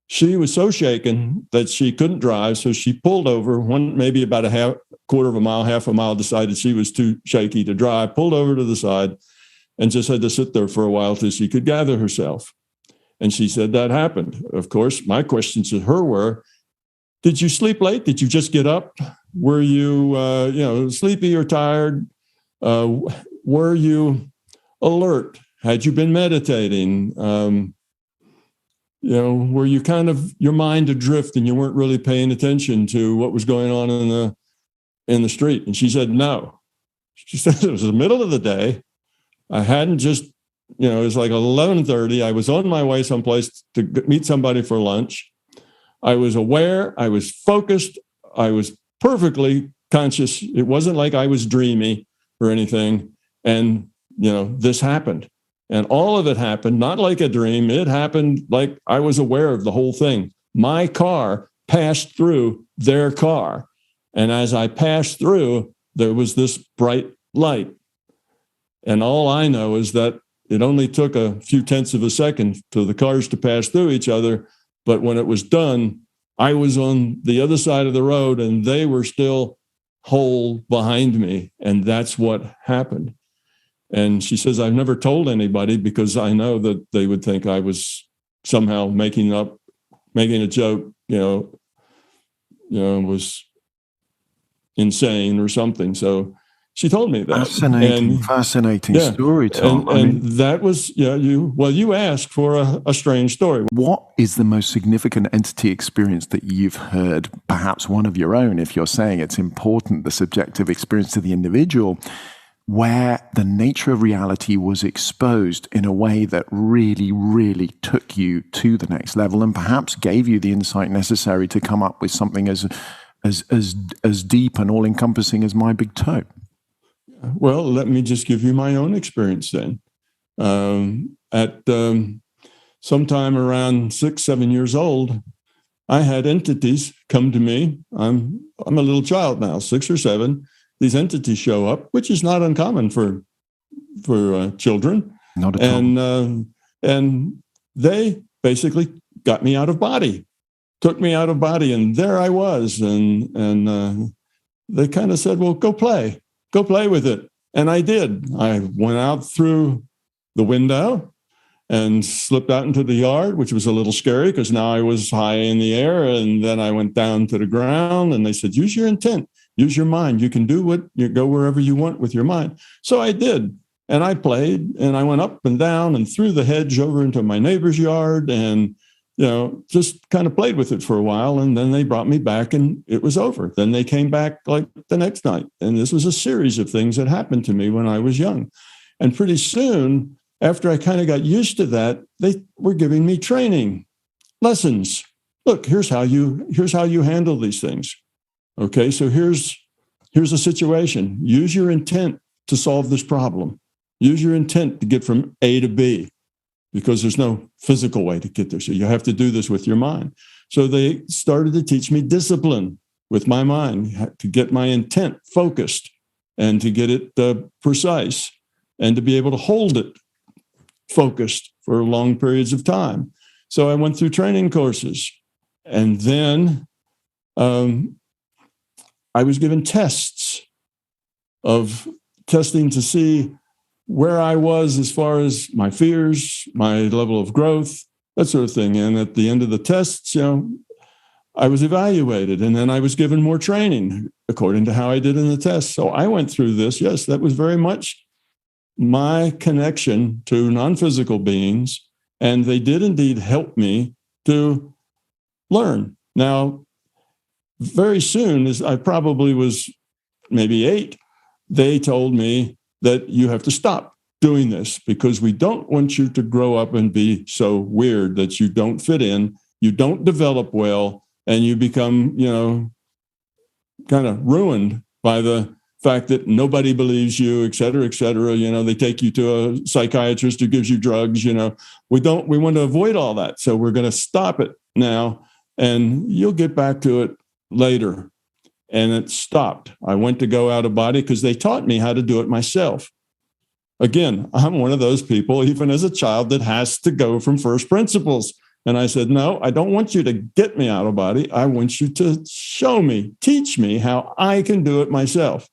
She was so shaken that she couldn't drive, so she pulled over, maybe about quarter of a mile, half a mile, decided she was too shaky to drive, pulled over to the side, and just had to sit there for a while till she could gather herself. And she said that happened. Of course, my questions to her were, did you sleep late? Did you just get up? Were you, sleepy or tired? Were you alert? Had you been meditating? Were you kind of your mind adrift and you weren't really paying attention to what was going on in the street? And she said, no. She said it was the middle of the day. I hadn't just, it was like 11:30. I was on my way someplace to meet somebody for lunch. I was aware. I was focused. I was perfectly conscious. It wasn't like I was dreamy or anything. And, this happened. And all of it happened, not like a dream. It happened like I was aware of the whole thing. My car passed through their car. And as I passed through, there was this bright light. And all I know is that it only took a few tenths of a second for the cars to pass through each other. But when it was done, I was on the other side of the road and they were still whole behind me. And that's what happened. And she says, I've never told anybody because I know that they would think I was somehow making a joke, was insane or something. So she told me that. Fascinating story, Tom. And that was, you asked for a strange story. What is the most significant entity experience that you've heard, perhaps one of your own, if you're saying it's important, the subjective experience to the individual, where the nature of reality was exposed in a way that really, really took you to the next level and perhaps gave you the insight necessary to come up with something as deep and all-encompassing as my big toe? Well, let me just give you my own experience then. At sometime around 6-7 years old, I had entities come to me. I'm a little child now, 6 or 7. These entities show up, which is not uncommon for children. Not at all. And they basically got me out of body, took me out of body, and there I was. And they kind of said, "Well, go play." go play with it. And I did. I went out through the window and slipped out into the yard, which was a little scary because now I was high in the air. And then I went down to the ground and they said, use your intent, use your mind. You can do what you go wherever you want with your mind. So I did. And I played and I went up and down and through the hedge over into my neighbor's yard and, just kind of played with it for a while. And then they brought me back and it was over. Then they came back like the next night. And this was a series of things that happened to me when I was young. And pretty soon, after I kind of got used to that, they were giving me training lessons. Look, here's how you handle these things. Okay, so here's a situation. Use your intent to solve this problem. Use your intent to get from A to B, because there's no physical way to get there. So you have to do this with your mind. So they started to teach me discipline with my mind, to get my intent focused and to get it precise and to be able to hold it focused for long periods of time. So I went through training courses, and then I was given tests to see where I was as far as my fears, my level of growth, that sort of thing. And at the end of the tests, I was evaluated, and then I was given more training according to how I did in the test. So I went through this. Yes, that was very much my connection to non-physical beings, and they did indeed help me to learn. Now, very soon, as I probably was maybe 8, they told me that you have to stop doing this because we don't want you to grow up and be so weird that you don't fit in, you don't develop well, and you become, kind of ruined by the fact that nobody believes you, et cetera, et cetera. They take you to a psychiatrist who gives you drugs. We want to avoid all that. So we're going to stop it now, and you'll get back to it later. And it stopped. I went to go out of body because they taught me how to do it myself. Again, I'm one of those people, even as a child, that has to go from first principles. And I said, no, I don't want you to get me out of body. I want you to show me, teach me how I can do it myself.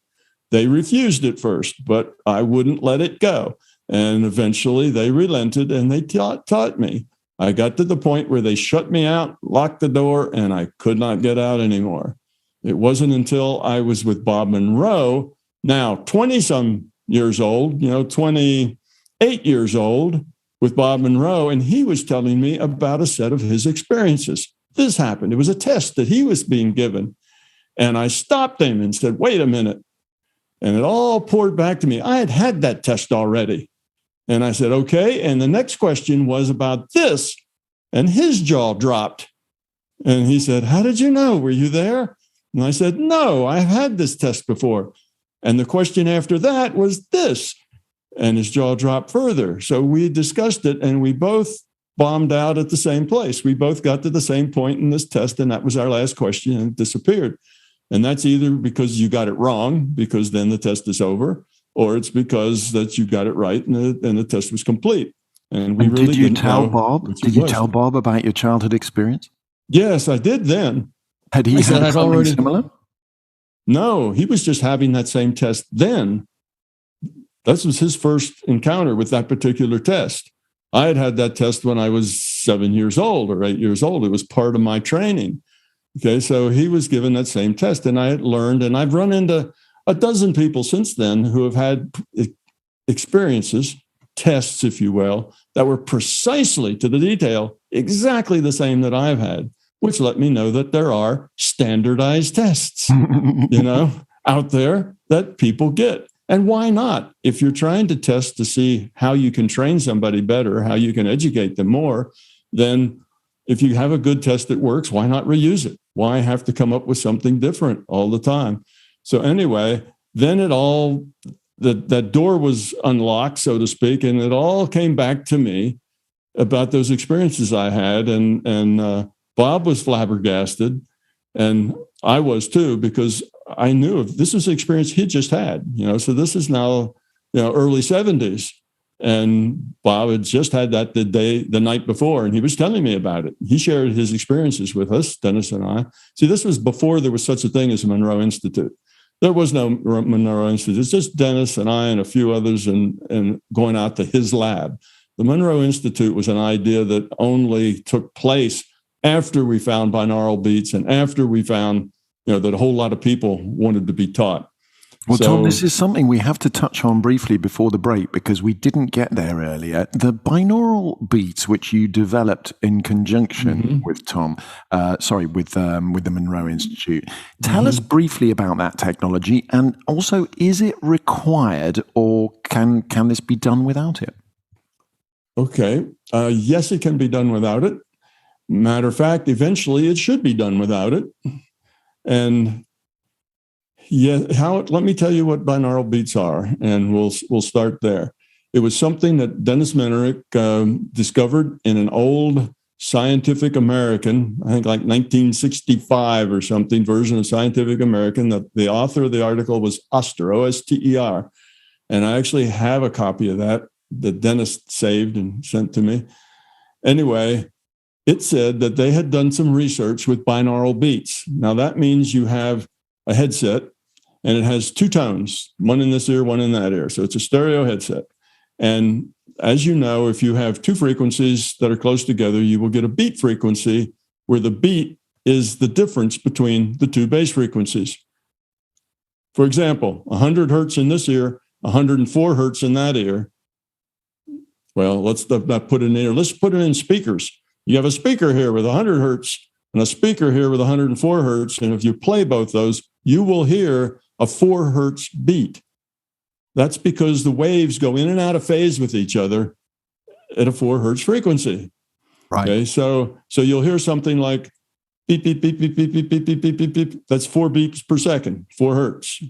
They refused at first, but I wouldn't let it go. And eventually they relented and they taught me. I got to the point where they shut me out, locked the door, and I could not get out anymore. It wasn't until I was with Bob Monroe, now 20-some years old, 28 years old, with Bob Monroe, and he was telling me about a set of his experiences. This happened. It was a test that he was being given. And I stopped him and said, wait a minute. And it all poured back to me. I had had that test already. And I said, okay. And the next question was about this. And his jaw dropped. And he said, how did you know? Were you there? And I said, no, I've had this test before. And the question after that was this. And his jaw dropped further. So we discussed it, and we both bombed out at the same place. We both got to the same point in this test, and that was our last question, and it disappeared. And that's either because you got it wrong, because then the test is over, or it's because that you got it right and the test was complete. And we really didn't tell Bob? Did you tell Bob about your childhood experience? Yes, I did then. Had he had something similar? No, he was just having that same test then. This was his first encounter with that particular test. I had had that test when I was 7 years old or 8 years old. It was part of my training. Okay, so he was given that same test, and I had learned, and I've run into a dozen people since then who have had experiences, tests, if you will, that were precisely to the detail exactly the same that I've had, which let me know that there are standardized tests, out there that people get. And why not? If you're trying to test to see how you can train somebody better, how you can educate them more, then if you have a good test that works, why not reuse it? Why have to come up with something different all the time? So anyway, then that door was unlocked, so to speak, and it all came back to me about those experiences I had. And Bob was flabbergasted, and I was too, because I knew this was the experience he just had, so this is now, early 70s. And Bob had just had that the night before, and he was telling me about it. He shared his experiences with us, Dennis and I. See, this was before there was such a thing as a Monroe Institute. There was no Monroe Institute. It's just Dennis and I and a few others and going out to his lab. The Monroe Institute was an idea that only took place after we found binaural beats and after we found, that a whole lot of people wanted to be taught. Well, Tom, this is something we have to touch on briefly before the break because we didn't get there earlier. The binaural beats, which you developed in conjunction with with the Monroe Institute. Tell us briefly about that technology, and also, is it required, or can this be done without it? Okay. Yes, it can be done without it. Matter of fact, eventually it should be done without it. And let me tell you what binaural beats are, and we'll start there. It was something that Dennis Menerick discovered in an old Scientific American, I think like 1965 or something, version of Scientific American. The author of the article was Oster, O-S-T-E-R. And I actually have a copy of that Dennis saved and sent to me. Anyway, it said that they had done some research with binaural beats. Now, that means you have a headset, and it has two tones, one in this ear, one in that ear. So it's a stereo headset. And as you know, if you have two frequencies that are close together, you will get a beat frequency where the beat is the difference between the two bass frequencies. For example, 100 hertz in this ear, 104 hertz in that ear. Well, let's not put it in ear. Let's put it in speakers. You have a speaker here with 100 hertz and a speaker here with 104 hertz. And if you play both those, you will hear a 4 hertz beat. That's because the waves go in and out of phase with each other at a 4 hertz frequency. Right. Okay, so you'll hear something like beep, beep, beep, beep, beep, beep, beep, beep, beep, beep, beep. That's 4 beeps per second, 4 hertz.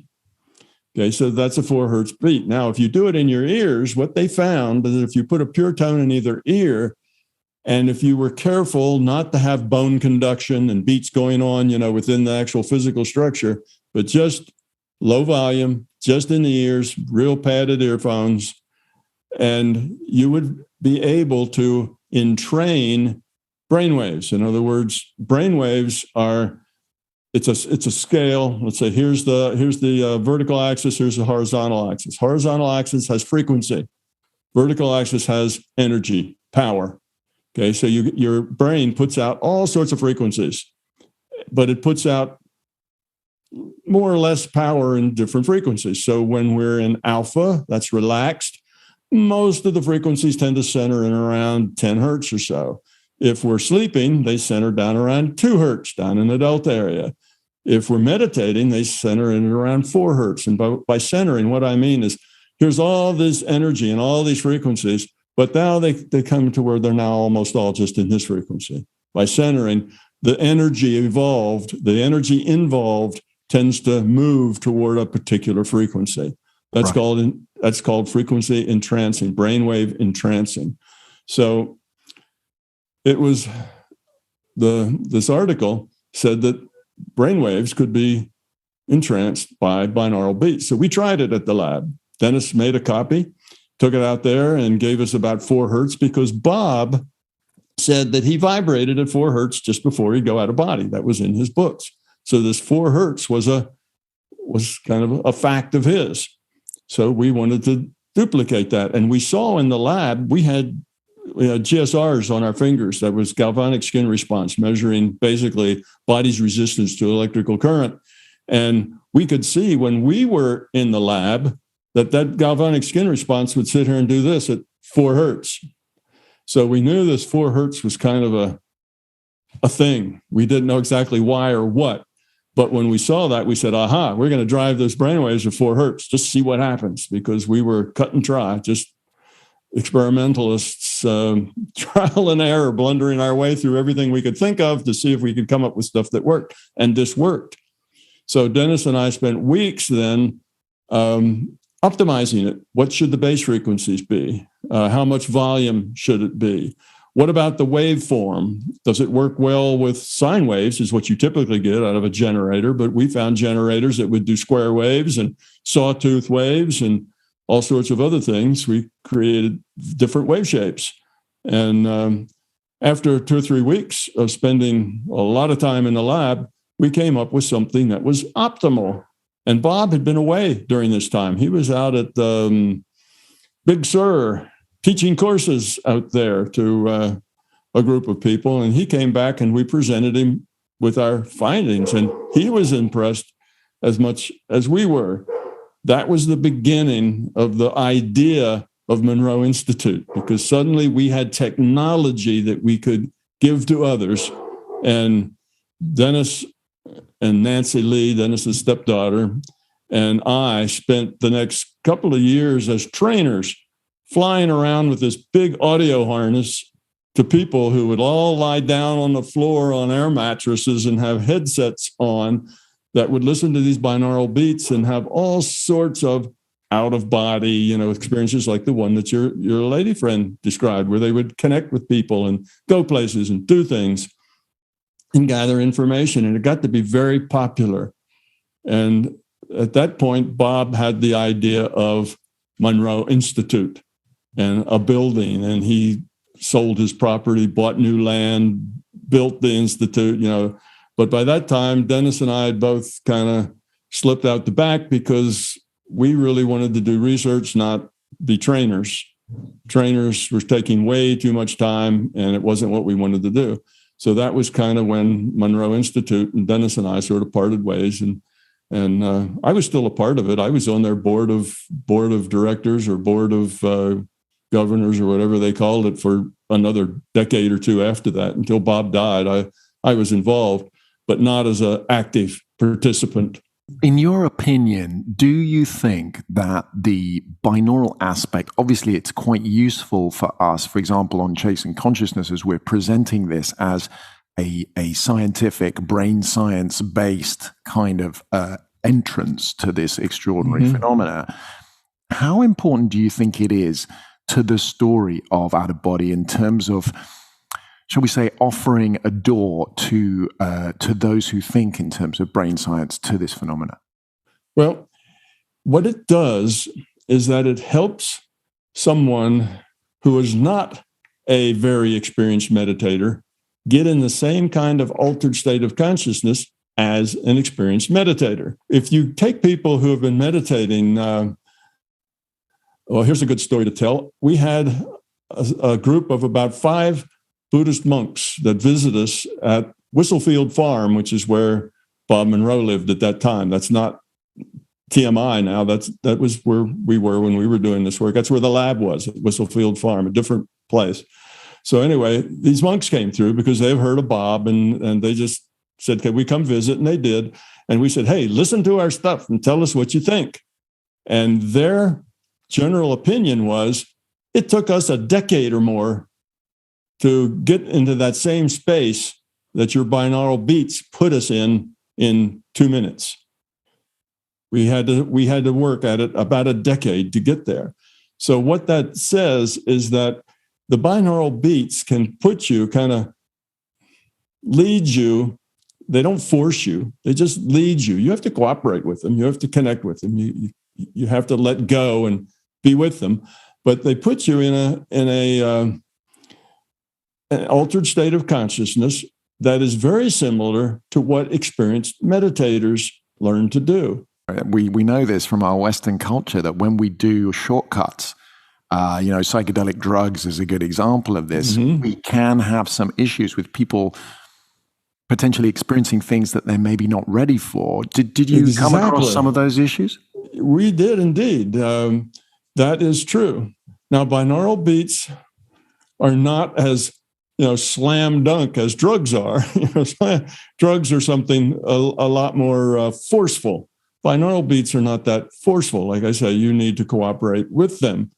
Okay, so that's a 4 hertz beat. Now, if you do it in your ears, what they found is if you put a pure tone in either ear, and if you were careful not to have bone conduction and beats going on, within the actual physical structure, but just low volume, just in the ears, real padded earphones, and you would be able to entrain brainwaves. In other words, brainwaves are it's a scale. Let's say here's the vertical axis, here's the horizontal axis. Horizontal axis has frequency. Vertical axis has energy, power. Okay, so your brain puts out all sorts of frequencies, but it puts out more or less power in different frequencies. So when we're in alpha, that's relaxed, most of the frequencies tend to center in around 10 hertz or so. If we're sleeping, they center down around 2 hertz, down in the delta area. If we're meditating, they center in around 4 hertz. And by centering, what I mean is here's all this energy and all these frequencies, but now they come to where they're now almost all just in this frequency. By centering, the energy involved tends to move toward a particular frequency. That's called frequency entrancing, brainwave entrancing. So it was this article said that brainwaves could be entranced by binaural beats. So we tried it at the lab. Dennis made a copy, took it out there, and gave us about 4 hertz because Bob said that he vibrated at 4 hertz just before he'd go out of body. That was in his books. So this 4 hertz was kind of a fact of his. So we wanted to duplicate that. And we saw in the lab, we had GSRs on our fingers. That was galvanic skin response, measuring basically body's resistance to electrical current. And we could see when we were in the lab that galvanic skin response would sit here and do this at 4 hertz. So we knew this 4 hertz was kind of a thing. We didn't know exactly why or what. But when we saw that, we said, aha, we're going to drive those brainwaves at 4 hertz, just see what happens, because we were cut and dry, just experimentalists, trial and error, blundering our way through everything we could think of to see if we could come up with stuff that worked. And this worked. So Dennis and I spent weeks then optimizing it. What should the bass frequencies be? How much volume should it be? What about the waveform? Does it work well with sine waves, is what you typically get out of a generator, but we found generators that would do square waves and sawtooth waves and all sorts of other things. We created different wave shapes. And after 2 or 3 weeks of spending a lot of time in the lab, we came up with something that was optimal. And Bob had been away during this time. He was out at Big Sur teaching courses out there to a group of people. And he came back and we presented him with our findings. And he was impressed as much as we were. That was the beginning of the idea of Monroe Institute, because suddenly we had technology that we could give to others. And Dennis and Nancy Lee, Dennis's stepdaughter, and I spent the next couple of years as trainers flying around with this big audio harness to people who would all lie down on the floor on air mattresses and have headsets on that would listen to these binaural beats and have all sorts of out-of-body, experiences like the one that your lady friend described, where they would connect with people and go places and do things and gather information. And it got to be very popular. And at that point, Bob had the idea of Monroe Institute and a building, and he sold his property, bought new land, built the institute, But by that time, Dennis and I had both kind of slipped out the back because we really wanted to do research, not be trainers. Trainers were taking way too much time, and it wasn't what we wanted to do. So that was kind of when Monroe Institute and Dennis and I sort of parted ways. And I was still a part of it. I was on their board of directors or board of governors or whatever they called it for another decade or two after that. Until Bob died, I was involved, but not as an active participant. In your opinion, do you think that the binaural aspect, obviously it's quite useful for us, for example, on Chasing Consciousness, as we're presenting this as a scientific, brain science-based kind of entrance to this extraordinary phenomena. How important do you think it is to the story of out-of-body in terms of, shall we say, offering a door to those who think in terms of brain science to this phenomena? Well, what it does is that it helps someone who is not a very experienced meditator get in the same kind of altered state of consciousness as an experienced meditator. If you take people who have been meditating, well, here's a good story to tell. We had a group of about 5 Buddhist monks that visit us at Whistlefield Farm, which is where Bob Monroe lived at that time. That's not TMI now. That was where we were when we were doing this work. That's where the lab was, at Whistlefield Farm, a different place. So anyway, these monks came through because they've heard of Bob, and they just said, can we come visit? And they did. And we said, hey, listen to our stuff and tell us what you think. And their general opinion was, it took us a decade or more to get into that same space that your binaural beats put us in 2 minutes. We had to work at it about a decade to get there. So what that says is that the binaural beats can put you, kind of lead you. They don't force you. They just lead you. You have to cooperate with them. You have to connect with them. You have to let go and be with them. But they put you in an altered state of consciousness that is very similar to what experienced meditators learn to do. We know this from our Western culture that when we do shortcuts, psychedelic drugs is a good example of this. We can have some issues with people potentially experiencing things that they're maybe not ready for. Did you come across some of those issues? We did indeed. That is true. Now, binaural beats are not as slam dunk as drugs are. Drugs are something a lot more forceful. Binaural beats are not that forceful. Like I say, you need to cooperate with them.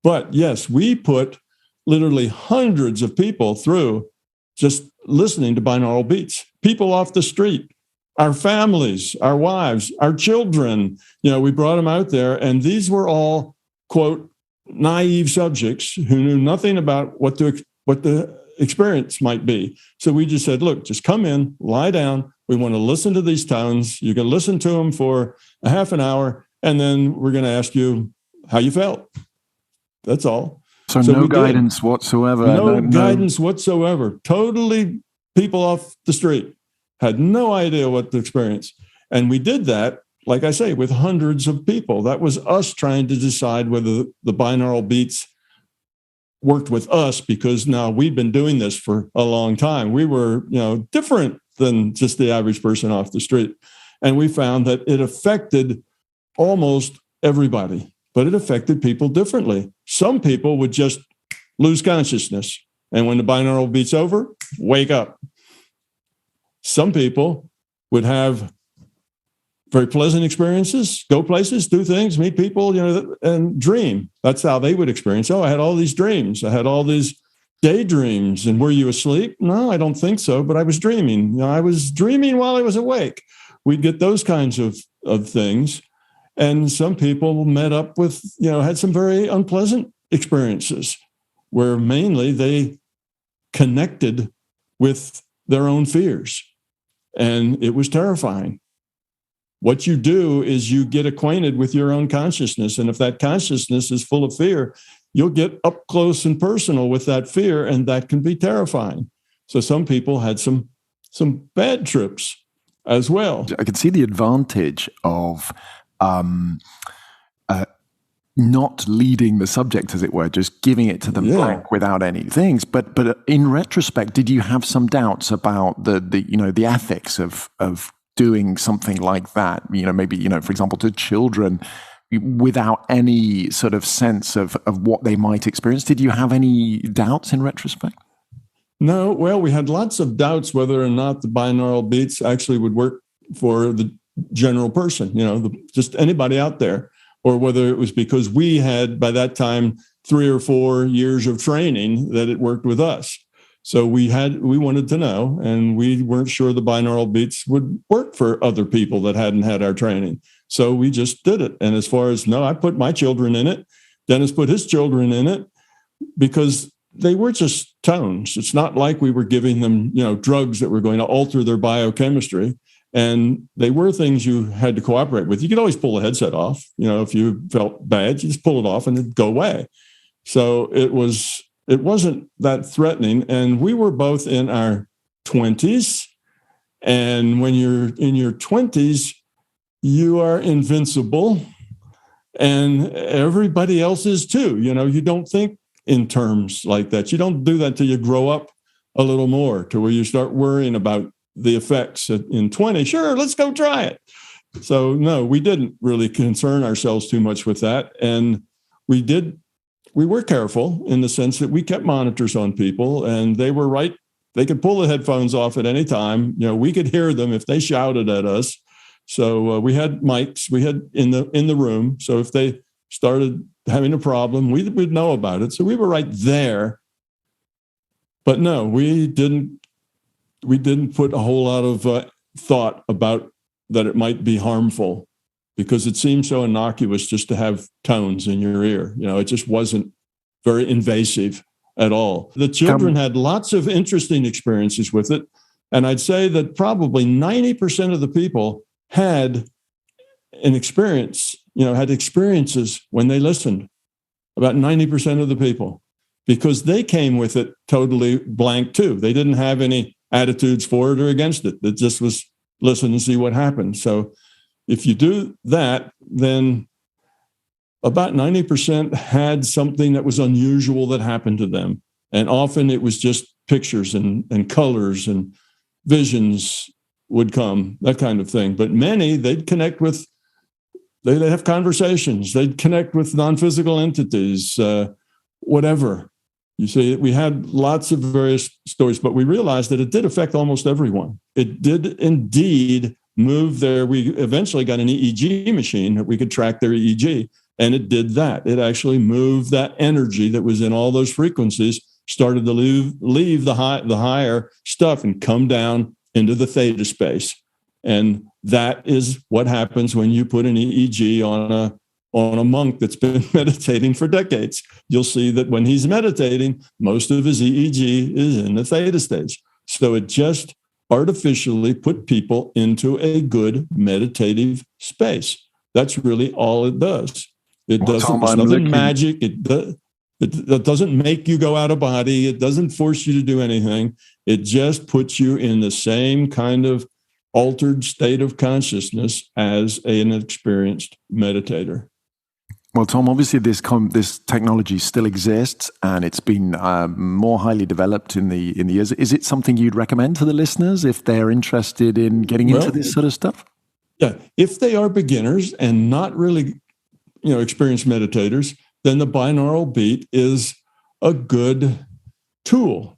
But yes, we put literally hundreds of people through just listening to binaural beats. People off the street, our families, our wives, our children. We brought them out there, and these were all, quote, naive subjects who knew nothing about what the experience might be. So we just said, look, just come in, lie down. We want to listen to these tones. You can listen to them for a half an hour, and then we're going to ask you how you felt. That's all. So no guidance whatsoever. No guidance whatsoever. Totally people off the street. Had no idea what to experience. And we did that like I say, with hundreds of people. That was us trying to decide whether the binaural beats worked with us, because now we'd been doing this for a long time. We were, different than just the average person off the street. And we found that it affected almost everybody, but it affected people differently. Some people would just lose consciousness. And when the binaural beat's over, wake up. Some people would have very pleasant experiences, go places, do things, meet people, and dream. That's how they would experience. Oh, I had all these dreams. I had all these daydreams. And were you asleep? No, I don't think so, but I was dreaming. I was dreaming while I was awake. We'd get those kinds of things. And some people met up with, had some very unpleasant experiences where mainly they connected with their own fears. And it was terrifying. What you do is you get acquainted with your own consciousness. And if that consciousness is full of fear, you'll get up close and personal with that fear, and that can be terrifying. So some people had some bad trips as well. I can see the advantage of not leading the subject, as it were, just giving it to them blank without any things. But in retrospect, did you have some doubts about the ethics of doing something like that? Maybe for example, to children without any sort of sense of what they might experience. Did you have any doubts in retrospect? No. Well, we had lots of doubts whether or not the binaural beats actually would work for the general person, just anybody out there, or whether it was because we had, by that time, 3 or 4 years of training that it worked with us. So we wanted to know, and we weren't sure the binaural beats would work for other people that hadn't had our training. So we just did it. And as far as, I put my children in it. Dennis put his children in it, because they were just tones. It's not like we were giving them, drugs that were going to alter their biochemistry. And they were things you had to cooperate with. You could always pull the headset off. If you felt bad, you just pull it off and it'd go away. So it wasn't that threatening. And we were both in our 20s. And when you're in your 20s, you are invincible. And everybody else is too. You don't think in terms like that. You don't do that till you grow up a little more, to where you start worrying about the effects in 20. Sure, let's go try it. So no, we didn't really concern ourselves too much with that. And we were careful in the sense that we kept monitors on people, and they were right. They could pull the headphones off at any time. We could hear them if they shouted at us. So we had mics we had in the room. So if they started having a problem, we'd know about it. So we were right there. But no, we didn't put a whole lot of thought about that it might be harmful, because it seemed so innocuous just to have tones in your ear. It just wasn't very invasive at all. The children had lots of interesting experiences with it. And I'd say that probably 90% of the people had an experience, had experiences when they listened, about 90% of the people, because they came with it totally blank too. They didn't have any attitudes for it or against it. It just was listen and see what happens. So if you do that, then about 90% had something that was unusual that happened to them. And often it was just pictures and colors and visions would come, that kind of thing. But many, they'd connect with, they'd have conversations, they'd connect with non-physical entities, whatever. You see, we had lots of various stories, but we realized that it did affect almost everyone. It did indeed move there. We eventually got an EEG machine that we could track their EEG, and it did that. It actually moved that energy that was in all those frequencies, started to leave the higher stuff and come down into the theta space. And that is what happens when you put an EEG on a monk that's been meditating for decades. You'll see that when he's meditating, most of his EEG is in the theta stage. So it just artificially put people into a good meditative space. That's really all it does. It's nothing magic. It doesn't make you go out of body. It doesn't force you to do anything. It just puts you in the same kind of altered state of consciousness as an experienced meditator. Well, Tom, obviously this technology still exists, and it's been more highly developed in the years. Is it something you'd recommend to the listeners if they're interested in getting into this sort of stuff? Yeah, if they are beginners and not really, experienced meditators, then the binaural beat is a good tool.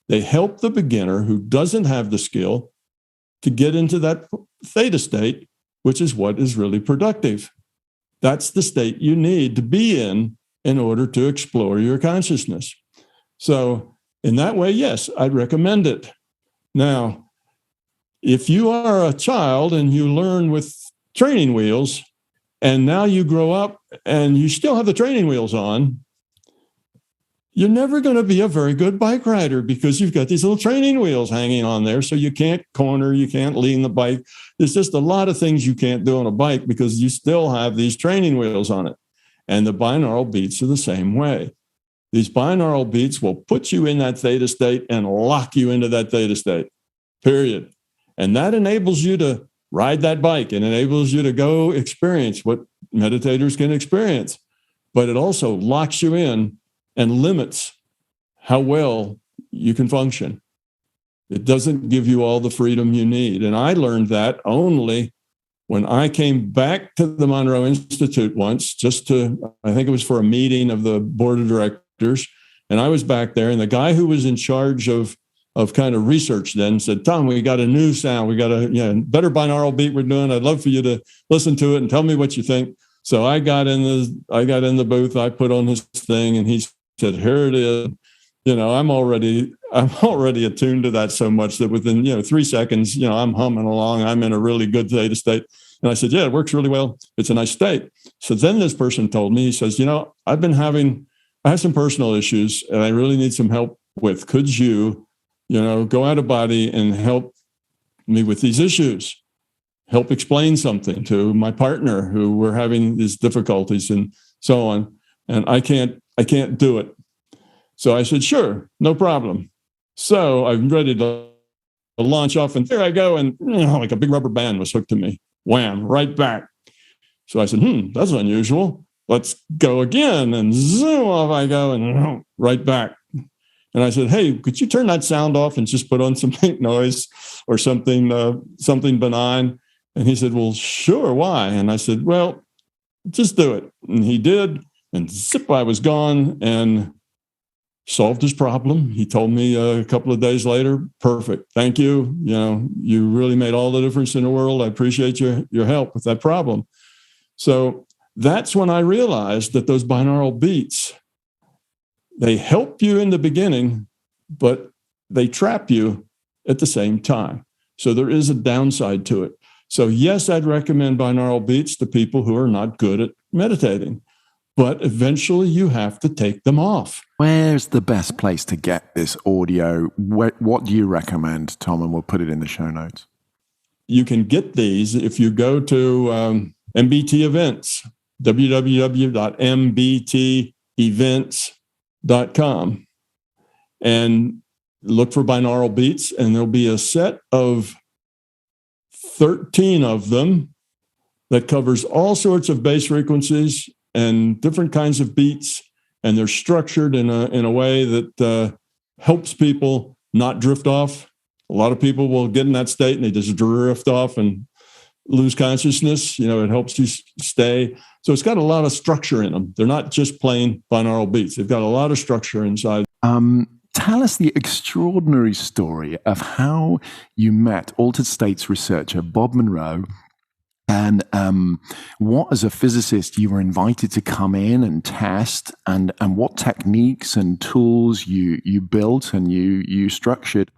They help the beginner who doesn't have the skill to get into that theta state, which is what is really productive. That's the state you need to be in order to explore your consciousness. So in that way, yes, I'd recommend it. Now, if you are a child and you learn with training wheels, and now you grow up and you still have the training wheels on, you're never going to be a very good bike rider because you've got these little training wheels hanging on there. So you can't corner, you can't lean the bike. There's just a lot of things you can't do on a bike because you still have these training wheels on it. And the binaural beats are the same way. These binaural beats will put you in that theta state and lock you into that theta state, period. And that enables you to ride that bike and enables you to go experience what meditators can experience. But it also locks you in and limits how well you can function. It doesn't give you all the freedom you need. And I learned that only when I came back to the Monroe Institute once, I think it was for a meeting of the board of directors. And I was back there, and the guy who was in charge of kind of research then said, Tom, we got a new sound. We got a better binaural beat we're doing. I'd love for you to listen to it and tell me what you think. So I got in the booth, I put on his thing, and he said, here it is. I'm already attuned to that so much that within 3 seconds, I'm humming along. I'm in a really good theta state. And I said, yeah, it works really well. It's a nice state. So then this person told me, he says, I have some personal issues and I really need some help with. Could you, go out of body and help me with these issues? Help explain something to my partner who we're having these difficulties and so on. And I can't do it. So I said, sure, no problem. So I'm ready to launch off, and there I go. And like a big rubber band was hooked to me. Wham, right back. So I said, that's unusual. Let's go again. And zoom off I go and right back. And I said, hey, could you turn that sound off and just put on some pink noise or something benign? And he said, well, sure, why? And I said, well, just do it. And he did. And zip, I was gone and solved his problem. He told me a couple of days later, perfect. Thank you. You really made all the difference in the world. I appreciate your help with that problem. So that's when I realized that those binaural beats, they help you in the beginning, but they trap you at the same time. So there is a downside to it. So yes, I'd recommend binaural beats to people who are not good at meditating. But eventually you have to take them off. Where's the best place to get this audio? What do you recommend, Tom? And we'll put it in the show notes. You can get these if you go to MBT Events, www.mbtevents.com, and look for binaural beats, and there'll be a set of 13 of them that covers all sorts of bass frequencies and different kinds of beats, and they're structured in a way that helps people not drift off. A lot of people will get in that state and they just drift off and lose consciousness. It helps you stay. So it's got a lot of structure in them. They're not just plain binaural beats. They've got a lot of structure inside. Tell us the extraordinary story of how you met altered states researcher Bob Monroe, and what, as a physicist, you were invited to come in and test, and what techniques and tools you built and you structured,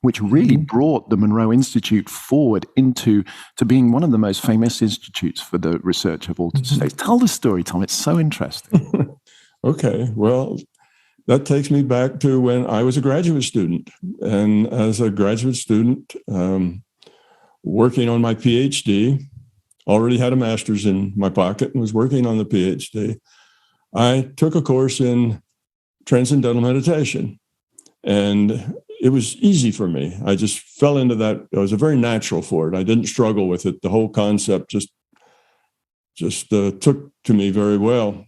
which really brought the Monroe Institute forward to being one of the most famous institutes for the research of altered states. Tell the story, Tom. It's so interesting. Okay, well, that takes me back to when I was a graduate student. And as a graduate student, working on my PhD, already had a master's in my pocket and was working on the PhD. I took a course in transcendental meditation. And it was easy for me. I just fell into that. I was a very natural for it. I didn't struggle with it. The whole concept just took to me very well.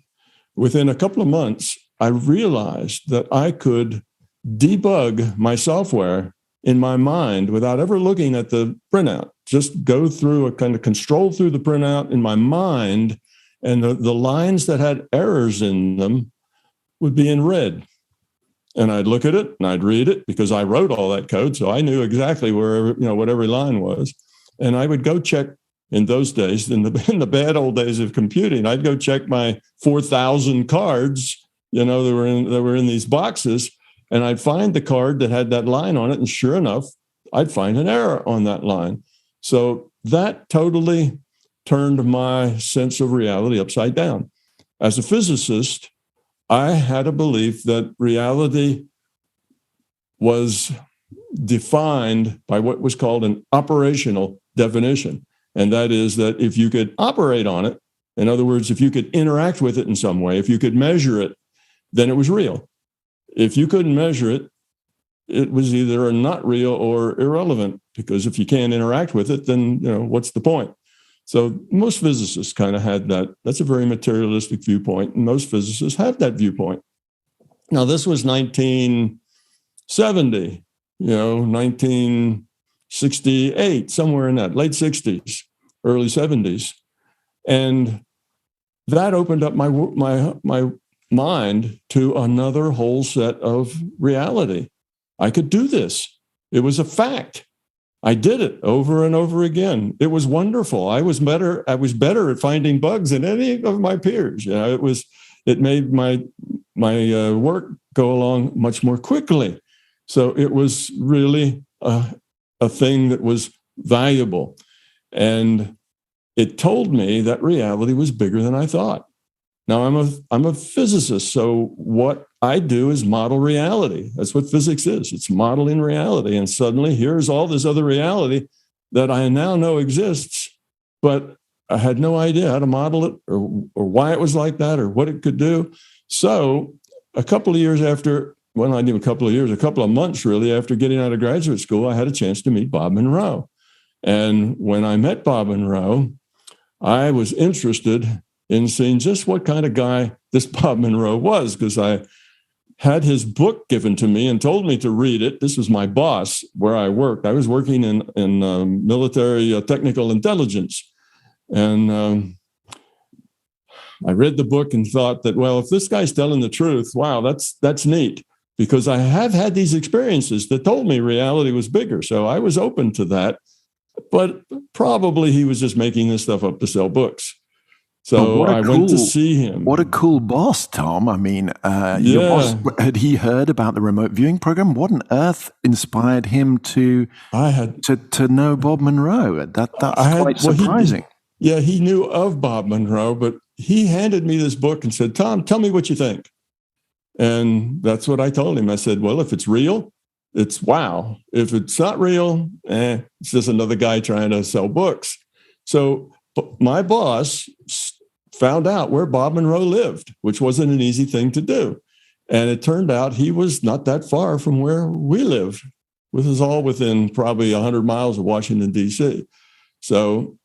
Within a couple of months, I realized that I could debug my software in my mind without ever looking at the printout. Just go through control through the printout in my mind, and the lines that had errors in them would be in red. And I'd look at it and I'd read it because I wrote all that code. So I knew exactly what every line was. And I would go check in those days, in the bad old days of computing, I'd go check my 4,000 cards, that were in these boxes, and I'd find the card that had that line on it. And sure enough, I'd find an error on that line. So that totally turned my sense of reality upside down. As a physicist, I had a belief that reality was defined by what was called an operational definition. And that is that if you could operate on it, in other words, if you could interact with it in some way, if you could measure it, then it was real. If you couldn't measure it, it was either not real or irrelevant, because if you can't interact with it, then, what's the point? So most physicists kind of had that. That's a very materialistic viewpoint, and most physicists have that viewpoint. Now, this was 1970, 1968, somewhere in that, late 60s, early 70s. And that opened up my mind to another whole set of reality. I could do this. It was a fact. I did it over and over again. It was wonderful. I was better at finding bugs than any of my peers. It made my work go along much more quickly. So it was really a thing that was valuable. And it told me that reality was bigger than I thought. Now, I'm a physicist, so what I do is model reality. That's what physics is. It's modeling reality. And suddenly, here's all this other reality that I now know exists, but I had no idea how to model it or why it was like that or what it could do. So a couple of months really after getting out of graduate school, I had a chance to meet Bob Monroe. And when I met Bob Monroe, I was interested in seeing just what kind of guy this Bob Monroe was, because I had his book given to me and told me to read it. This was my boss where I worked. I was working in military technical intelligence. And I read the book and thought that, well, if this guy's telling the truth, wow, that's neat, because I have had these experiences that told me reality was bigger. So I was open to that, but probably he was just making this stuff up to sell books. So I went to see him. What a cool boss, Tom. I mean, your boss, had he heard about the remote viewing program? What on earth inspired him to know Bob Monroe? That's quite surprising. He knew of Bob Monroe, but he handed me this book and said, Tom, tell me what you think. And that's what I told him. I said, well, if it's real, it's wow. If it's not real, it's just another guy trying to sell books. So my boss found out where Bob Monroe lived, which wasn't an easy thing to do. And it turned out he was not that far from where we lived. This is all within probably 100 miles of Washington, D.C. So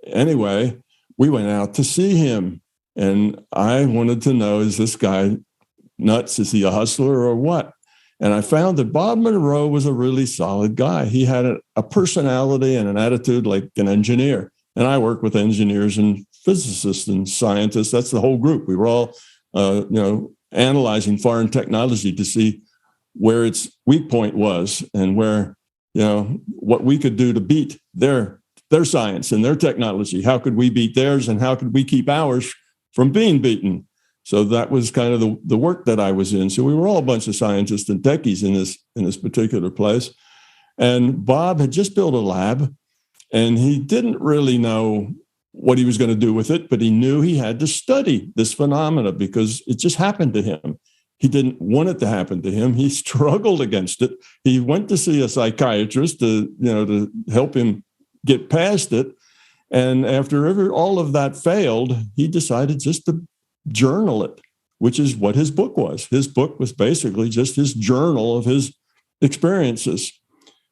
anyway, we went out to see him. And I wanted to know, is this guy nuts? Is he a hustler or what? And I found that Bob Monroe was a really solid guy. He had a personality and an attitude like an engineer. And I work with engineers and physicists and scientists. That's the whole group. We were all, analyzing foreign technology to see where its weak point was and where, what we could do to beat their science and their technology. How could we beat theirs, and how could we keep ours from being beaten? So that was kind of the work that I was in. So we were all a bunch of scientists and techies in this particular place. And Bob had just built a lab. And he didn't really know what he was going to do with it, but he knew he had to study this phenomena because it just happened to him. He didn't want it to happen to him. He struggled against it. He went to see a psychiatrist to help him get past it. And after all of that failed, he decided just to journal it, which is what his book was. His book was basically just his journal of his experiences.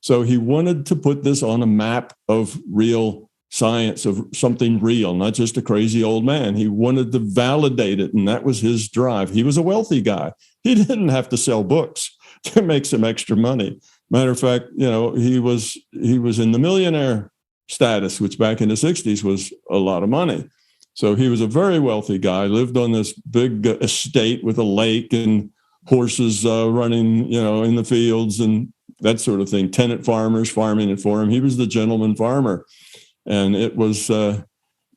So he wanted to put this on a map of real science, of something real, not just a crazy old man. He wanted to validate it, and that was his drive. He was a wealthy guy. He didn't have to sell books to make some extra money. Matter of fact, he was in the millionaire status, which back in the 60s was a lot of money. So he was a very wealthy guy, lived on this big estate with a lake and horses running, in the fields and that sort of thing. Tenant farmers farming it for him. He was the gentleman farmer. And it was,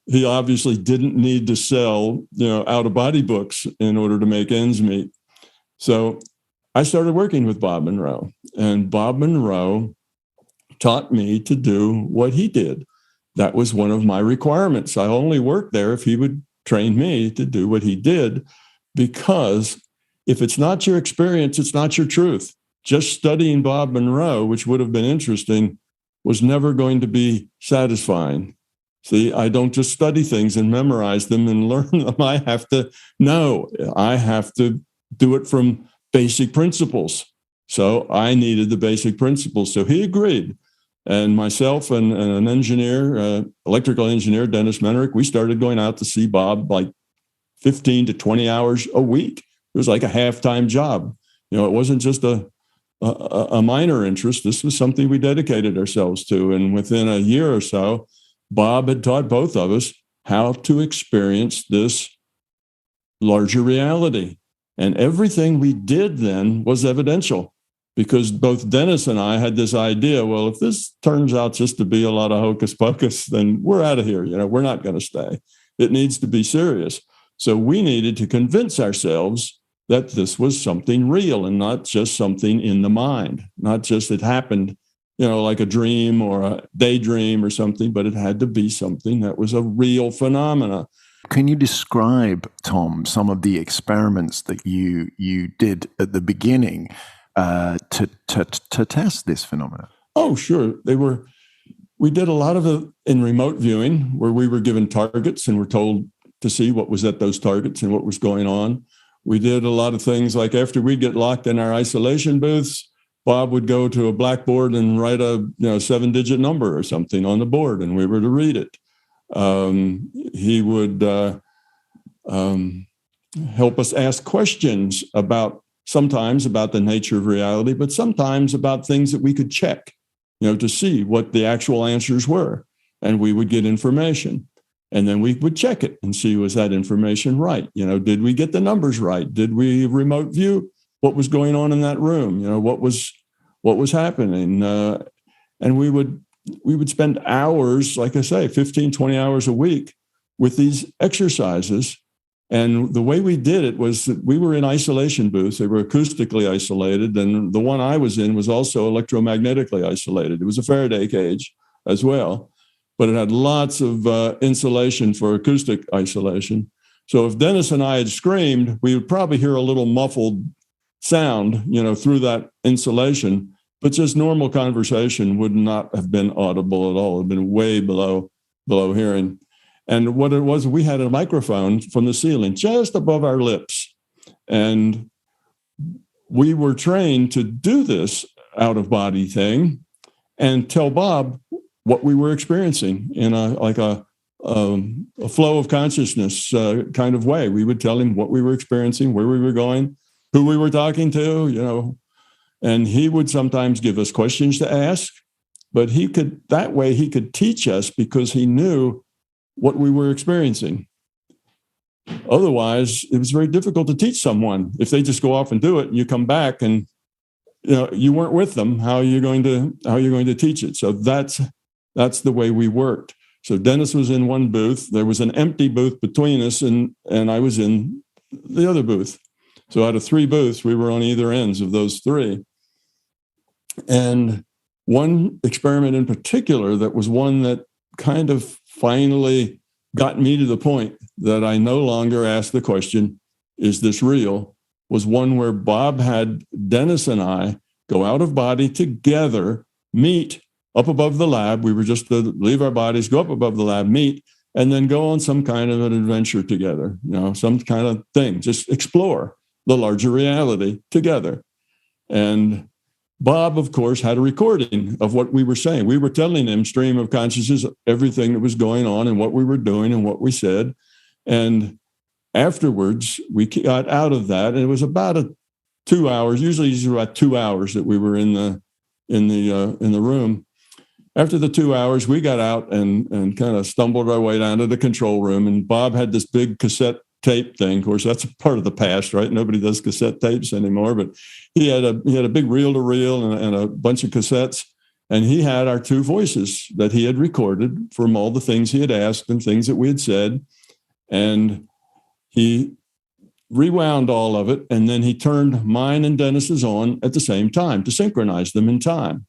he obviously didn't need to sell, out-of-body books in order to make ends meet. So I started working with Bob Monroe, and Bob Monroe taught me to do what he did. That was one of my requirements. I only worked there if he would train me to do what he did, because if it's not your experience, it's not your truth. Just studying Bob Monroe, which would have been interesting, was never going to be satisfying. See, I don't just study things and memorize them and learn them. I have to know. I have to do it from basic principles. So I needed the basic principles. So he agreed. And myself and an engineer, electrical engineer, Dennis Menrick, we started going out to see Bob like 15 to 20 hours a week. It was like a half-time job. It wasn't just a minor interest. This was something we dedicated ourselves to. And within a year or so, Bob had taught both of us how to experience this larger reality. And everything we did then was evidential, because both Dennis and I had this idea, well, if this turns out just to be a lot of hocus pocus, then we're out of here. We're not going to stay. It needs to be serious. So we needed to convince ourselves that this was something real and not just something in the mind, not just it happened, like a dream or a daydream or something, but it had to be something that was a real phenomena. Can you describe, Tom, some of the experiments that you did at the beginning to test this phenomenon? Oh, sure. We did a lot of it in remote viewing, where we were given targets and were told to see what was at those targets and what was going on. We did a lot of things like after we'd get locked in our isolation booths, Bob would go to a blackboard and write a 7-digit number or something on the board, and we were to read it. He would help us ask questions sometimes about the nature of reality, but sometimes about things that we could check, to see what the actual answers were. And we would get information. And then we would check it and see, was that information right? Did we get the numbers right? Did we remote view what was going on in that room? What was happening? And we would spend hours, like I say, 15, 20 hours a week with these exercises. And the way we did it was that we were in isolation booths. They were acoustically isolated. And the one I was in was also electromagnetically isolated. It was a Faraday cage as well, but it had lots of insulation for acoustic isolation. So if Dennis and I had screamed, we would probably hear a little muffled sound, through that insulation, but just normal conversation would not have been audible at all. It would have been way below hearing. And what it was, we had a microphone from the ceiling just above our lips. And we were trained to do this out-of-body thing and tell Bob what we were experiencing in a flow of consciousness kind of way. We would tell him what we were experiencing, where we were going, who we were talking to, and he would sometimes give us questions to ask, but he could teach us because he knew what we were experiencing. Otherwise, it was very difficult to teach someone. If they just go off and do it and you come back and you weren't with them, how are you going to teach it? So that's the way we worked. So Dennis was in one booth. There was an empty booth between us, and I was in the other booth. So out of 3 booths, we were on either ends of those 3. And one experiment in particular that was one that kind of finally got me to the point that I no longer asked the question, is this real? Was one where Bob had Dennis and I go out of body together, meet up above the lab. We were just to leave our bodies, go up above the lab, meet, and then go on some kind of an adventure together, some kind of thing, just explore the larger reality together. And Bob, of course, had a recording of what we were saying. We were telling him stream of consciousness, everything that was going on and what we were doing and what we said. And afterwards, we got out of that, and it was about 2 hours. Usually, it's about 2 hours that we were in the room. After the 2 hours, we got out and kind of stumbled our way down to the control room. And Bob had this big cassette tape thing. Of course, that's a part of the past, right? Nobody does cassette tapes anymore. But he had a big reel-to-reel and a bunch of cassettes. And he had our two voices that he had recorded from all the things he had asked and things that we had said. And he rewound all of it. And then he turned mine and Dennis's on at the same time to synchronize them in time.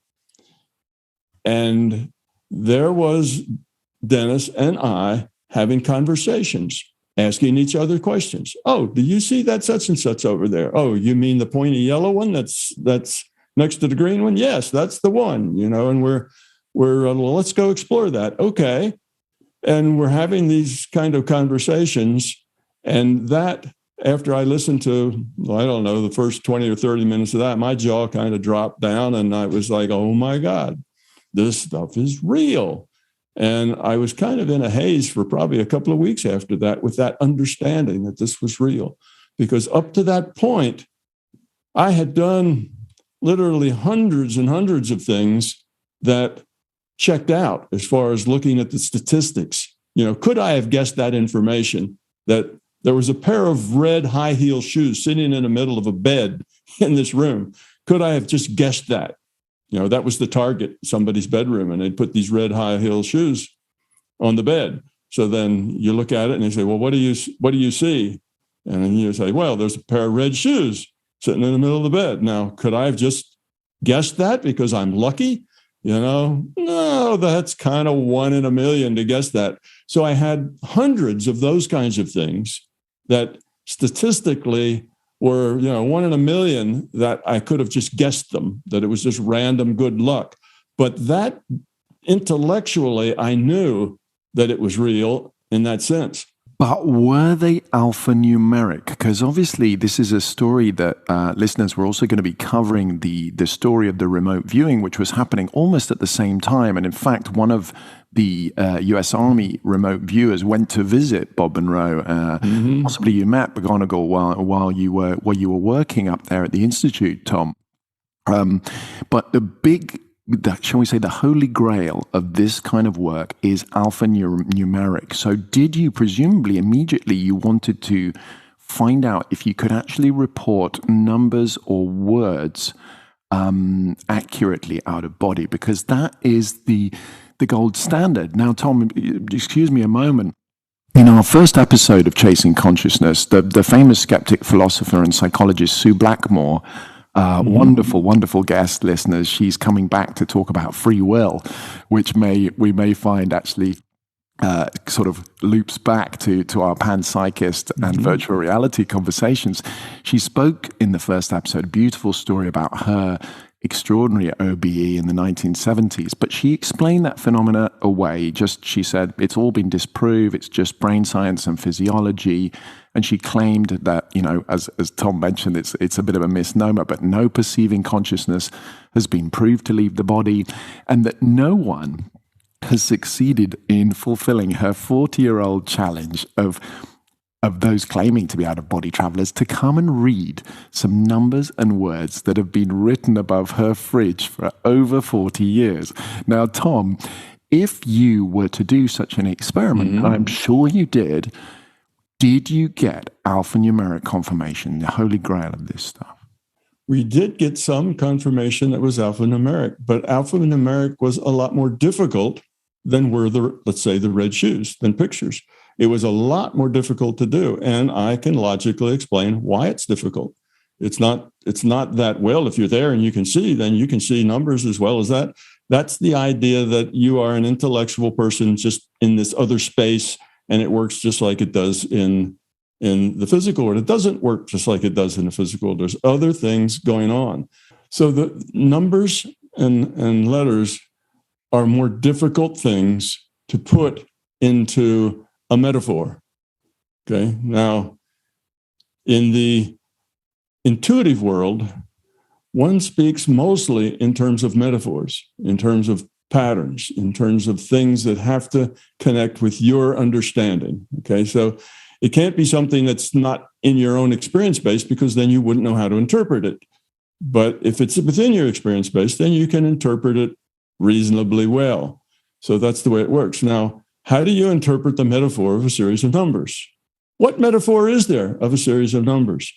And there was Dennis and I having conversations, asking each other questions. Oh, do you see that such and such over there? Oh, you mean the pointy yellow one that's next to the green one? Yes, that's the one, and we're well, let's go explore that. Okay. And we're having these kind of conversations. And that, after I listened to, I don't know, the first 20 or 30 minutes of that, my jaw kind of dropped down and I was like, oh my God, this stuff is real. And I was kind of in a haze for probably a couple of weeks after that with that understanding that this was real. Because up to that point, I had done literally hundreds and hundreds of things that checked out as far as looking at the statistics. Could I have guessed that information, that there was a pair of red high heel shoes sitting in the middle of a bed in this room? Could I have just guessed that? That was the target, somebody's bedroom, and they'd put these red high heel shoes on the bed. So then you look at it and they say, well, what do you see? And then you say, well, there's a pair of red shoes sitting in the middle of the bed. Now, could I have just guessed that because I'm lucky? No, that's kind of 1 in a million to guess that. So I had hundreds of those kinds of things that statistically were, 1 in a million that I could have just guessed them, that it was just random good luck. But that intellectually, I knew that it was real in that sense. But were they alphanumeric? Because obviously this is a story that listeners were also going to be covering the story of the remote viewing, which was happening almost at the same time. And in fact, one of the U.S. Army remote viewers went to visit Bob Monroe. Possibly you met McGonigal while you were working up there at the Institute, Tom. But shall we say, the holy grail of this kind of work is alphanumeric. So did you, presumably immediately, you wanted to find out if you could actually report numbers or words accurately out of body? Because that is the gold standard. Now, Tom, excuse me a moment. In our first episode of Chasing Consciousness, the famous skeptic, philosopher, and psychologist Sue Blackmore, wonderful, wonderful guest, listeners. She's coming back to talk about free will, which we may find actually sort of loops back to our panpsychist and virtual reality conversations. She spoke in the first episode a beautiful story about her extraordinary OBE in the 1970s, but she explained that phenomena away. She said, it's all been disproved, it's just brain science and physiology. And she claimed that, as Tom mentioned, it's a bit of a misnomer, but no perceiving consciousness has been proved to leave the body, and that no one has succeeded in fulfilling her 40-year-old challenge of those claiming to be out-of-body travelers to come and read some numbers and words that have been written above her fridge for over 40 years. Now, Tom, if you were to do such an experiment, and I'm sure you did you get alphanumeric confirmation, the holy grail of this stuff? We did get some confirmation that was alphanumeric, but alphanumeric was a lot more difficult than were let's say, the red shoes, than pictures. It was a lot more difficult to do. And I can logically explain why it's difficult. It's not that, well, if you're there and you can see, then you can see numbers as well as that. That's the idea that you are an intellectual person just in this other space, and it works just like it does in the physical world. It doesn't work just like it does in the physical world. There's other things going on. So the numbers and letters are more difficult things to put into a metaphor. Okay. Now, in the intuitive world, one speaks mostly in terms of metaphors, in terms of patterns, in terms of things that have to connect with your understanding. Okay, so it can't be something that's not in your own experience base, because then you wouldn't know how to interpret it. But if it's within your experience base, then you can interpret it reasonably well. So that's the way it works. Now, how do you interpret the metaphor of a series of numbers? What metaphor is there of a series of numbers?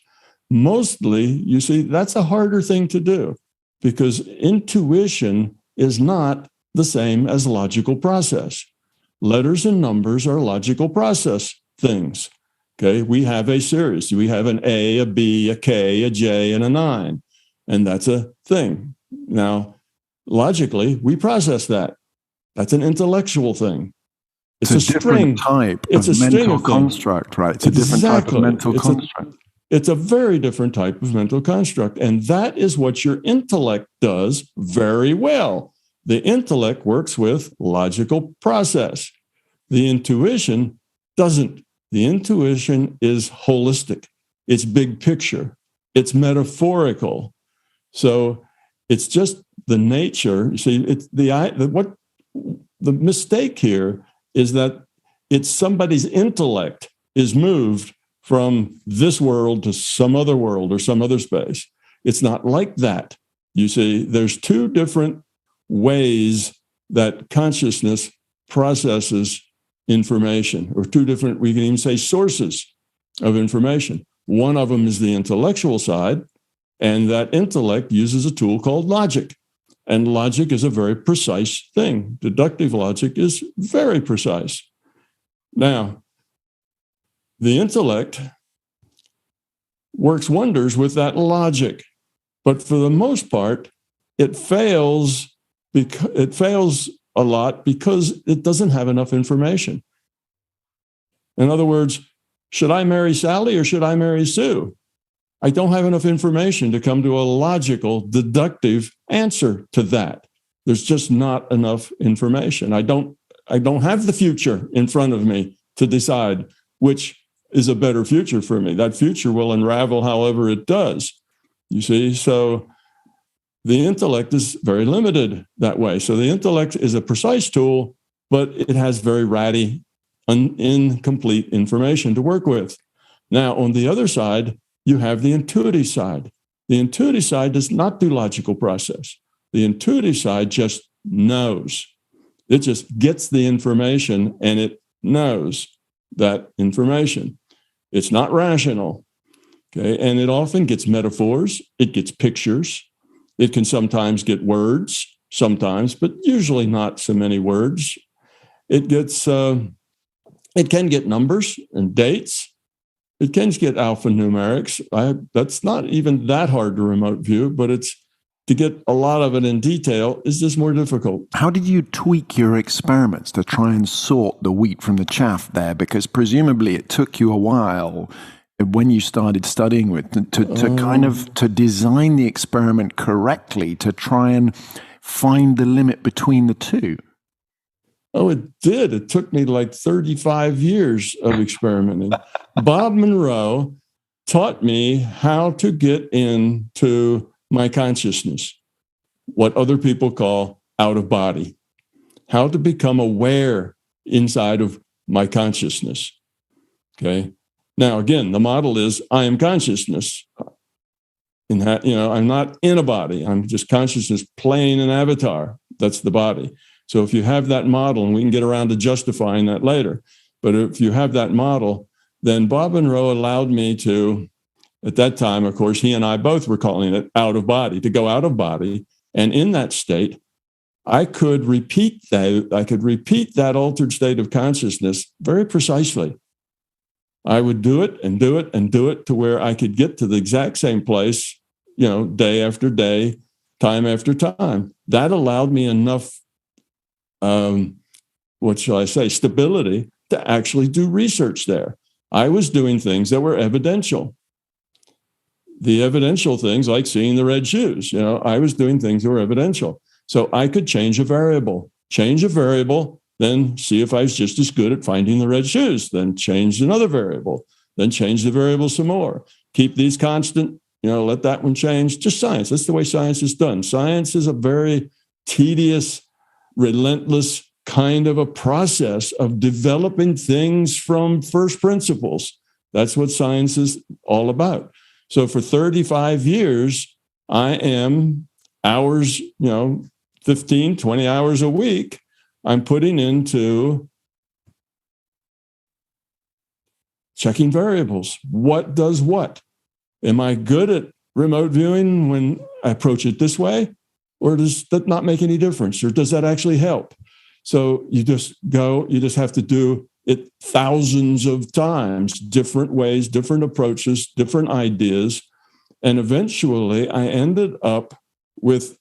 Mostly, you see, that's a harder thing to do, because intuition is not the same as logical process. Letters and numbers are logical process things. Okay, we have a series. We have an A, a B, a K, a J, and a 9. And that's a thing. Now, logically, we process that. That's an intellectual thing. It's a string type of mental construct, right? It's a different type of mental construct. It's a very different type of mental construct. And that is what your intellect does very well. The intellect works with logical process. The intuition doesn't. The intuition is holistic. It's big picture. It's metaphorical. So it's just the nature. You see, it's the mistake here is that it's somebody's intellect is moved from this world to some other world or some other space. It's not like that. You see, there's two different ways that consciousness processes information, or two different, we can even say, sources of information. One of them is the intellectual side, and that intellect uses a tool called logic. And logic is a very precise thing. Deductive logic is very precise. Now, the intellect works wonders with that logic, but for the most part, it fails a lot because it doesn't have enough information. In other words, should I marry Sally or should I marry Sue? I don't have enough information to come to a logical, deductive answer to that. There's just not enough information. I don't have the future in front of me to decide which is a better future for me. That future will unravel however it does. You see, so the intellect is very limited that way. So the intellect is a precise tool, but it has very ratty, incomplete information to work with. Now, on the other side, you have the intuitive side. The intuitive side does not do logical process. The intuitive side just knows. It just gets the information and it knows that information. It's not rational, okay? And it often gets metaphors. It gets pictures. It can sometimes get words, sometimes, but usually not so many words. It can get numbers and dates. It can get alphanumerics. That's not even that hard to remote view, but to get a lot of it in detail is just more difficult. How did you tweak your experiments to try and sort the wheat from the chaff there? Because presumably it took you a while when you started studying with to design the experiment correctly to try and find the limit between the two. Oh, it did. It took me like 35 years of experimenting. Bob Monroe taught me how to get into my consciousness, what other people call out of body, how to become aware inside of my consciousness. Okay. Now, again, the model is I am consciousness. I'm not in a body. I'm just consciousness playing an avatar. That's the body. So if you have that model, and we can get around to justifying that later, but if you have that model, then Bob Monroe allowed me to, at that time, of course, he and I both were calling it out of body, to go out of body. And in that state, I could repeat that altered state of consciousness very precisely. I would do it and do it and do it to where I could get to the exact same place, day after day, time after time. That allowed me enough stability to actually do research there. I was doing things that were evidential. The evidential things, like seeing the red shoes, I was doing things that were evidential. So I could change a variable, then see if I was just as good at finding the red shoes, then change another variable, then change the variable some more. Keep these constant, let that one change. Just science. That's the way science is done. Science is a very tedious, relentless kind of a process of developing things from first principles. That's what science is all about. So for 35 years, I am hours, 15, 20 hours a week, I'm putting into checking variables. What does what? Am I good at remote viewing when I approach it this way? Or does that not make any difference? Or does that actually help? So you just have to do it thousands of times, different ways, different approaches, different ideas. And eventually I ended up with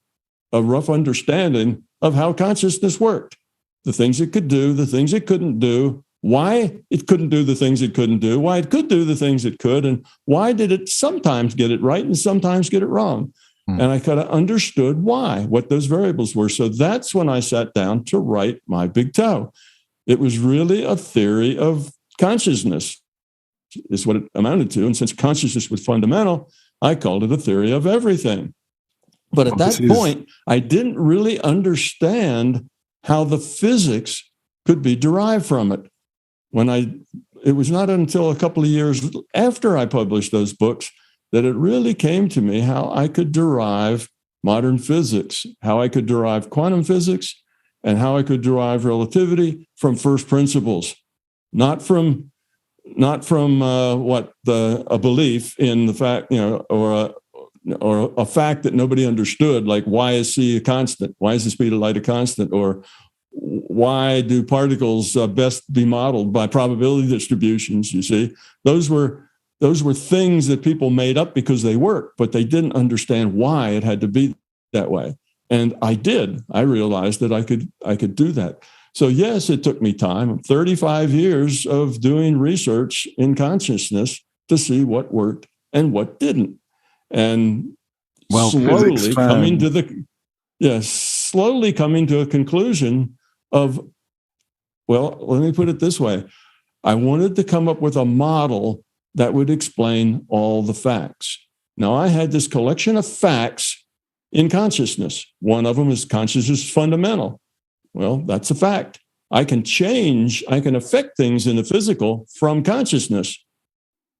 a rough understanding of how consciousness worked, the things it could do, the things it couldn't do, why it couldn't do the things it couldn't do, why it could do the things it could, and why did it sometimes get it right and sometimes get it wrong. And I kind of understood why, what those variables were. So that's when I sat down to write My Big Toe. It was really a theory of consciousness, is what it amounted to. And since consciousness was fundamental, I called it a theory of everything. But at that point, I didn't really understand how the physics could be derived from it. It was not until a couple of years after I published those books that it really came to me how I could derive modern physics, how I could derive quantum physics, and how I could derive relativity from first principles, not from a belief in the fact, or a fact that nobody understood, like why is c a constant, why is the speed of light a constant, or why do particles best be modeled by probability distributions. You see, those were things that people made up because they worked, but they didn't understand why it had to be that way. And I did. I realized that I could do that. So yes, it took me time, 35 years of doing research in consciousness to see what worked and what didn't. And slowly coming to a conclusion of, well, let me put it this way. I wanted to come up with a model that would explain all the facts. Now, I had this collection of facts in consciousness. One of them is consciousness is fundamental. Well, that's a fact. I can affect things in the physical from consciousness,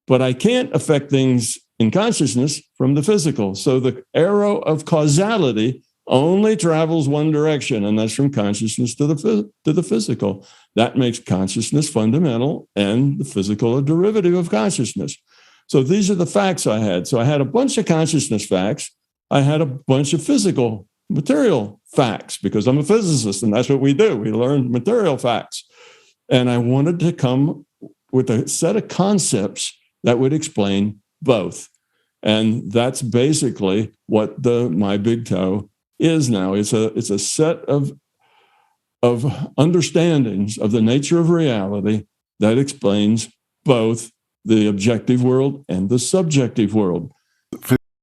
but I can't affect things in consciousness from the physical. So the arrow of causality only travels one direction, and that's from consciousness to the physical. That makes consciousness fundamental and the physical a derivative of consciousness. So these are the facts I had. So I had a bunch of consciousness facts. I had a bunch of physical material facts because I'm a physicist and that's what we do. We learn material facts. And I wanted to come with a set of concepts that would explain both. And that's basically what My Big Toe is now. It's a set of understandings of the nature of reality that explains both the objective world and the subjective world.